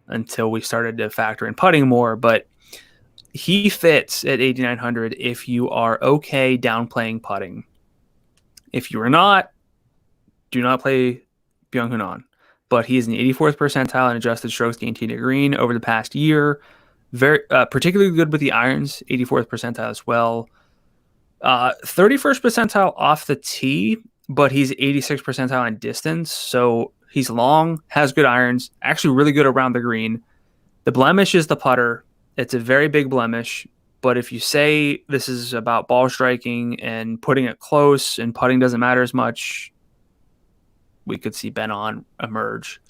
until we started to factor in putting more. But he fits at 8,900 if you are okay downplaying putting. If you are not, do not play Byung-Hun An. But he is in the 84th percentile in adjusted strokes gained tee to green over the past year. Very particularly good with the irons, 84th percentile as well. 31st percentile off the tee, but he's 86th percentile in distance. So he's long, has good irons, actually really good around the green. The blemish is the putter. It's a very big blemish. But if you say this is about ball striking and putting it close and putting doesn't matter as much, we could see Ben An emerge.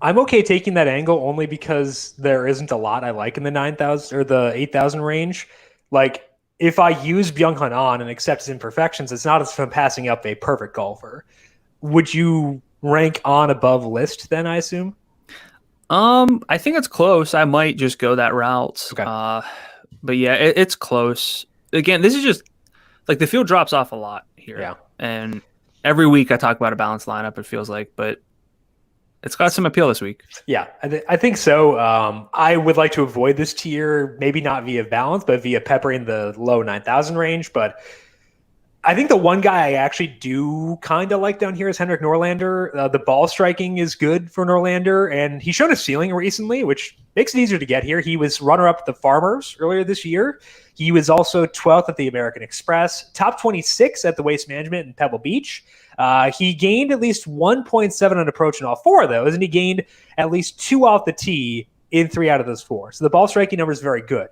I'm okay taking that angle only because there isn't a lot I like in the 9,000 or the 8,000 range. Like if I use Byung-Hun An and accept his imperfections, it's not as if I'm passing up a perfect golfer. Would you rank An above List then, I assume? I think it's close. I might just go that route. Okay. But yeah, it's close. Again, this is just like the field drops off a lot here. Yeah. And every week I talk about a balanced lineup, it feels like, but it's got some appeal this week. Yeah, I think so. I would like to avoid this tier, maybe not via balance, but via peppering the low 9,000 range. But I think the one guy I actually do kind of like down here is Hendrick Norlander. The ball striking is good for Norlander, and he showed a ceiling recently, which makes it easier to get here. He was runner-up at the Farmers earlier this year. He was also 12th at the American Express, top 26 at the Waste Management in Pebble Beach. He gained at least 1.7 on approach in all 4 of those, and he gained at least 2 off the tee in 3 out of those 4. So the ball striking number is very good.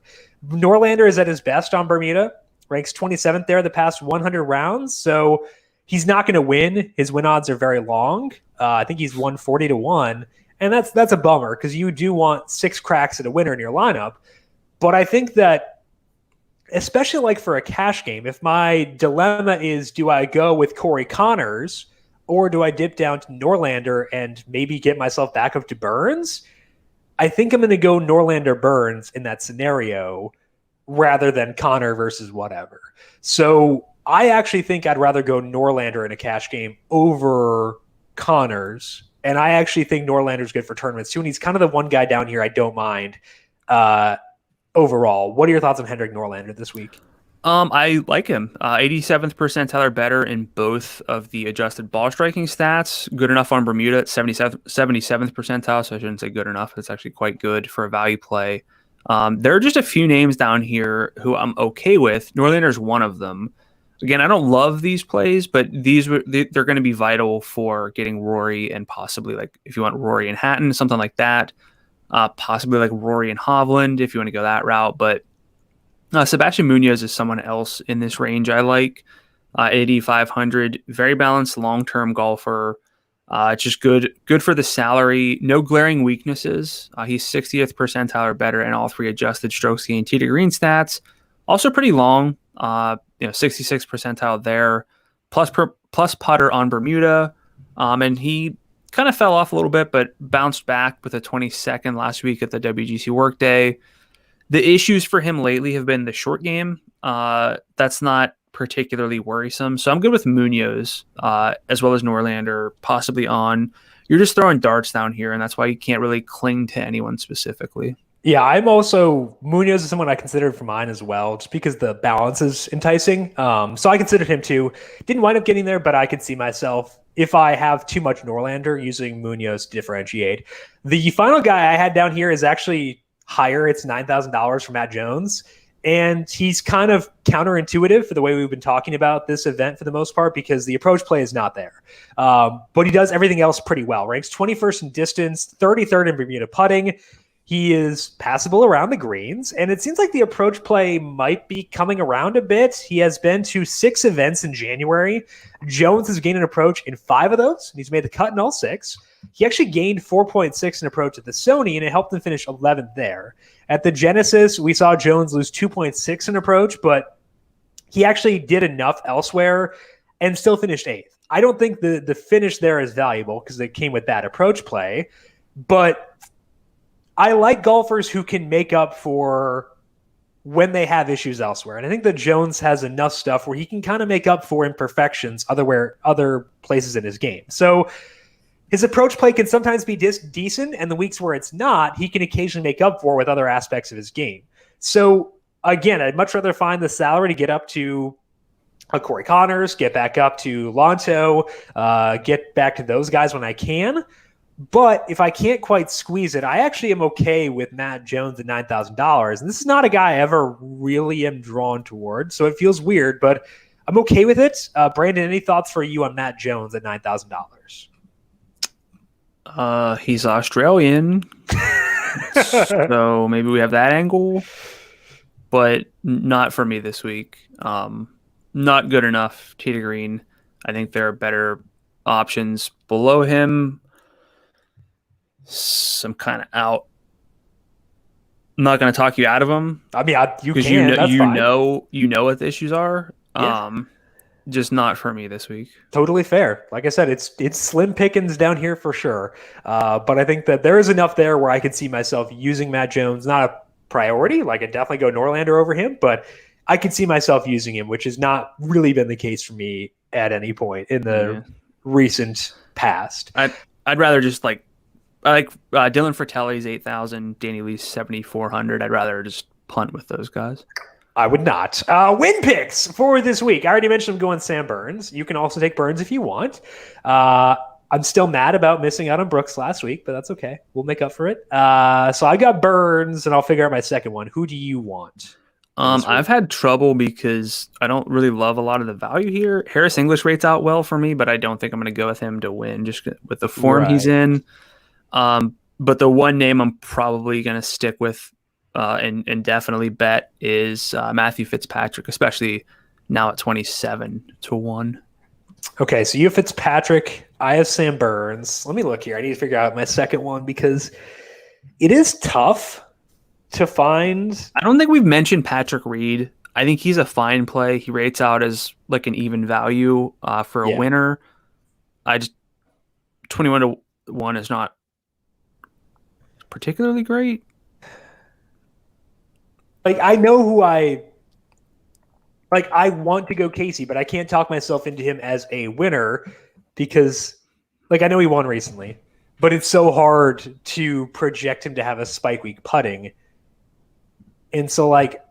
Norlander is at his best on Bermuda. ranks 27th there the past 100 rounds. So he's not going to win. His win odds are very long. I think he's 140-1. And that's a bummer because you do want 6 cracks at a winner in your lineup. But I think that, especially like for a cash game, if my dilemma is, do I go with Corey Connors or do I dip down to Norlander and maybe get myself back up to Burns? I think I'm going to go Norlander Burns in that scenario rather than Connor versus whatever. So I actually think I'd rather go Norlander in a cash game over Connors. And I actually think Norlander's good for tournaments too. And he's kind of the one guy down here I don't mind overall. What are your thoughts on Hendrick Norlander this week? I like him. 87th percentile or better in both of the adjusted ball striking stats. Good enough on Bermuda at 77th percentile, so I shouldn't say good enough. It's actually quite good for a value play. There are just a few names down here who I'm okay with. Norlander's one of them. Again, I don't love these plays, but they're going to be vital for getting Rory and possibly, like, if you want Rory and Hatton, something like that. Possibly like Rory and Hovland if you want to go that route, but Sebastian Munoz is someone else in this range I like. 8,500, very balanced long-term golfer. Just good for the salary. No glaring weaknesses. He's 60th percentile or better in all 3 adjusted strokes gained tee to green stats. Also pretty long. 66th percentile there. Plus putter on Bermuda. And he kind of fell off a little bit, but bounced back with a 22nd last week at the WGC Workday. The issues for him lately have been the short game. That's not particularly worrisome. So I'm good with Munoz, as well as Norlander, possibly on. You're just throwing darts down here, and that's why you can't really cling to anyone specifically. Yeah, I'm also, Munoz is someone I considered for mine as well, just because the balance is enticing. So I considered him too. Didn't wind up getting there, but I could see myself, if I have too much Norlander, using Munoz to differentiate. The final guy I had down here is actually higher. It's $9,000 for Matt Jones. And he's kind of counterintuitive for the way we've been talking about this event for the most part, because the approach play is not there. But he does everything else pretty well. Ranks 21st in distance, 33rd in Bermuda putting. He is passable around the greens, and it seems like the approach play might be coming around a bit. He has been to 6 events in January. Jones has gained an approach in 5 of those, and he's made the cut in all 6. He actually gained 4.6 in approach at the Sony, and it helped him finish 11th there. At the Genesis, we saw Jones lose 2.6 in approach, but he actually did enough elsewhere and still finished 8th. I don't think the finish there is valuable because it came with that approach play, but I like golfers who can make up for when they have issues elsewhere. And I think that Jones has enough stuff where he can kind of make up for imperfections other places in his game. So his approach play can sometimes be decent, and the weeks where it's not, he can occasionally make up for with other aspects of his game. So again, I'd much rather find the salary to get up to a Corey Connors, get back up to Lonzo, get back to those guys when I can. But if I can't quite squeeze it, I actually am okay with Matt Jones at $9,000. And this is not a guy I ever really am drawn toward, so it feels weird, but I'm okay with it. Brandon, any thoughts for you on Matt Jones at $9,000? He's Australian, so maybe we have that angle, but not for me this week. Not good enough. Tee to green. I think there are better options below him. Some kind of out. I'm not going to talk you out of them. I mean, you can. You know what the issues are. Yeah. Just not for me this week. Totally fair. Like I said, it's slim pickings down here for sure. But I think that there is enough there where I could see myself using Matt Jones. Not a priority. Like, I'd definitely go Norlander over him, but I could see myself using him, which has not really been the case for me at any point in the recent past. I'd rather just I like Dylan Fratelli's 8,000, Danny Lee's 7,400. I'd rather just punt with those guys. I would not. Win picks for this week. I already mentioned I'm going Sam Burns. You can also take Burns if you want. I'm still mad about missing out on Brooks last week, but that's okay. We'll make up for it. So I got Burns, and I'll figure out my second one. Who do you want? I've had trouble because I don't really love a lot of the value here. Harris English rates out well for me, but I don't think I'm going to go with him to win just with the form he's in. But the one name I'm probably going to stick with and definitely bet is Matthew Fitzpatrick, especially now at 27-1. Okay, so you have Fitzpatrick. I have Sam Burns. Let me look here. I need to figure out my second one because it is tough to find. I don't think we've mentioned Patrick Reed. I think he's a fine play. He rates out as like an even value for a winner. 21-1 is not particularly great. Like, I know who I want to go Casey, but I can't talk myself into him as a winner because, like, I know he won recently, but it's so hard to project him to have a spike week putting. And so, like,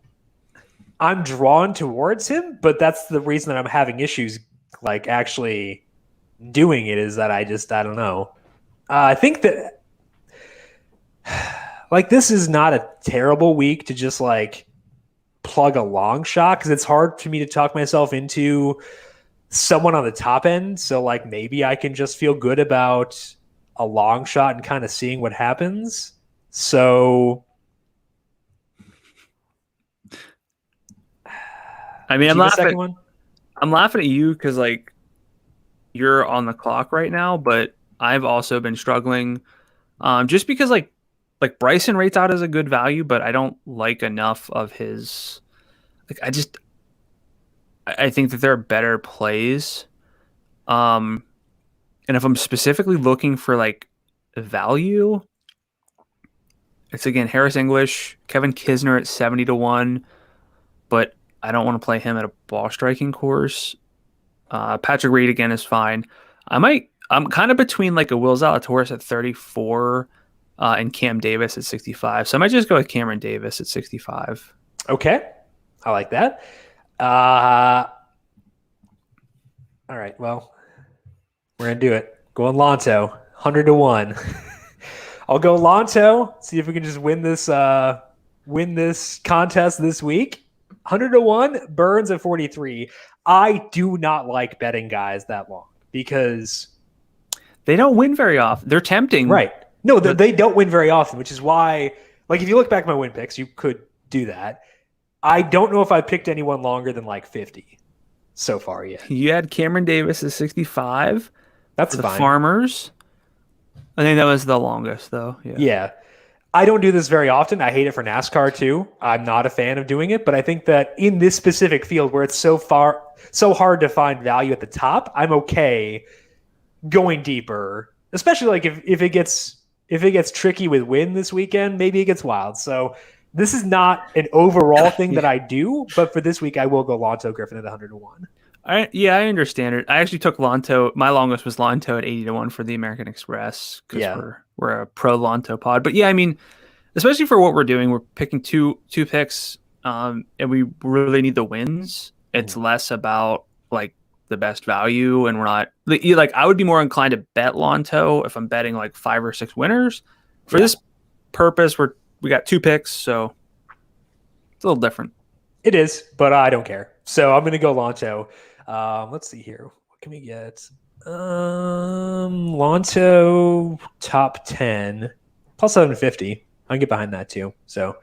I'm drawn towards him, but that's the reason that I'm having issues, like, actually doing it is that I don't know. I think that, like, this is not a terrible week to just, like, plug a long shot because it's hard for me to talk myself into someone on the top end. So, like, maybe I can just feel good about a long shot and kind of seeing what happens. So, I mean, I'm laughing at you because, like, you're on the clock right now, but I've also been struggling just because, like Bryson rates out as a good value, but I don't like enough of his. Like, I think that there are better plays. And if I'm specifically looking for, like, value, it's again Harris English, Kevin Kisner at 70-1, but I don't want to play him at a ball striking course. Patrick Reed again is fine. I'm kind of between, like, a Will Zalatoris at 34 and Cam Davis at 65. So I might just go with Cameron Davis at 65. Okay. I like that. All right. Well, we're going to do it. Going Lonzo, 100-1. I'll go Lonzo, see if we can just win this contest this week. 100-1, Burns at 43. I do not like betting guys that long because they don't win very often. They're tempting. Right. No, they don't win very often, which is why, like, if you look back at my win picks, you could do that. I don't know if I picked anyone longer than, like, 50 so far yet. You had Cameron Davis at 65. That's the fine. Farmers. I think that was the longest, though. Yeah. I don't do this very often. I hate it for NASCAR, too. I'm not a fan of doing it, but I think that in this specific field where it's so hard to find value at the top, I'm okay going deeper, especially, like, if it gets tricky with Wynn this weekend, maybe it gets wild. So this is not an overall thing that I do, but for this week, I will go Lonzo Griffin at 100-1. I understand it. I actually took Lonzo. My longest was Lonzo at 80-1 for the American Express because we're a pro Lonzo pod. But yeah, I mean, especially for what we're doing, we're picking two picks, and we really need the wins. It's less about, like, the best value, and we're not like I would be more inclined to bet Lonzo if I'm betting, like, 5 or 6 winners. For this purpose, we got 2 picks, so it's a little different. It is, but I don't care. So I'm going to go Lonzo. Let's see here. What can we get? Lonzo top 10 plus 750. I can get behind that too. So,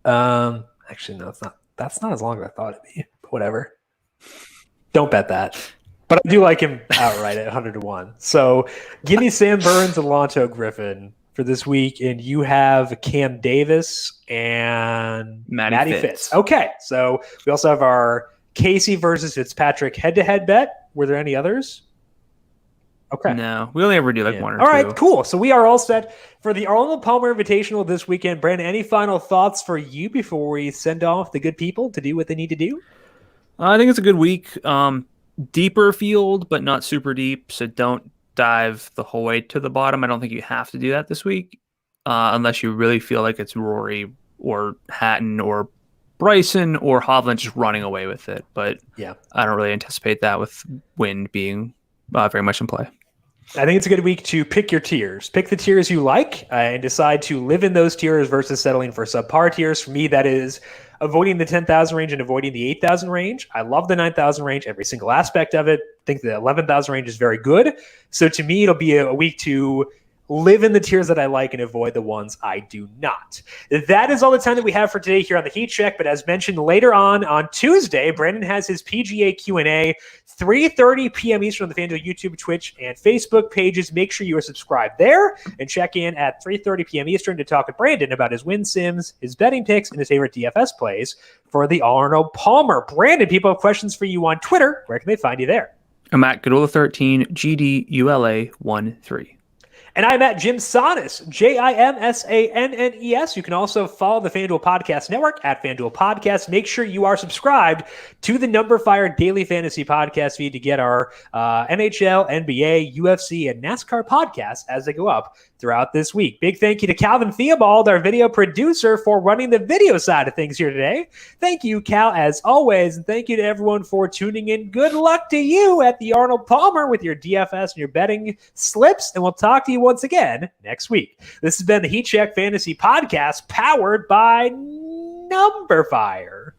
actually, no, it's not. That's not as long as I thought it'd be. But whatever. Don't bet that. But I do like him outright at 100-1. So give me Sam Burns and Lonzo Griffin for this week, and you have Cam Davis and Matty Fitz. Okay, so we also have our Casey versus Fitzpatrick head-to-head bet. Were there any others? Okay. No, we only ever do like one or two. All right, cool. So we are all set for the Arnold Palmer Invitational this weekend. Brandon, any final thoughts for you before we send off the good people to do what they need to do? I think it's a good week. Deeper field, but not super deep, so don't dive the whole way to the bottom. I don't think you have to do that this week unless you really feel like it's Rory or Hatton or Bryson or Hovland just running away with it. But yeah, I don't really anticipate that with Wind being very much in play. I think it's a good week to pick your tiers. Pick the tiers you like and decide to live in those tiers versus settling for subpar tiers. For me, that is avoiding the 10,000 range and avoiding the 8,000 range. I love the 9,000 range, every single aspect of it. I think the 11,000 range is very good. So to me, it'll be a week to live in the tiers that I like and avoid the ones I do not. That is all the time that we have for today here on the Heat Check. But as mentioned, later on Tuesday, Brandon has his PGA Q&A, 3:30 p.m. Eastern on the FanDuel YouTube, Twitch, and Facebook pages. Make sure you are subscribed there and check in at 3:30 p.m. Eastern to talk with Brandon about his win sims, his betting picks, and his favorite DFS plays for the Arnold Palmer. Brandon, people have questions for you on Twitter. Where can they find you there? I'm at Gdula13, GDULA13. And I'm at Jim Sannes, JIMSANNES. You can also follow the FanDuel Podcast Network at FanDuel Podcast. Make sure you are subscribed to the numberFire Daily Fantasy Podcast feed to get our NHL, NBA, UFC, and NASCAR podcasts as they go up throughout this week. Big thank you to Calvin Theobald, our video producer, for running the video side of things here today. Thank you, Cal, as always. And thank you to everyone for tuning in. Good luck to you at the Arnold Palmer with your DFS and your betting slips. And we'll talk to you once again next week. This has been the Heat Check Fantasy Podcast powered by numberFire.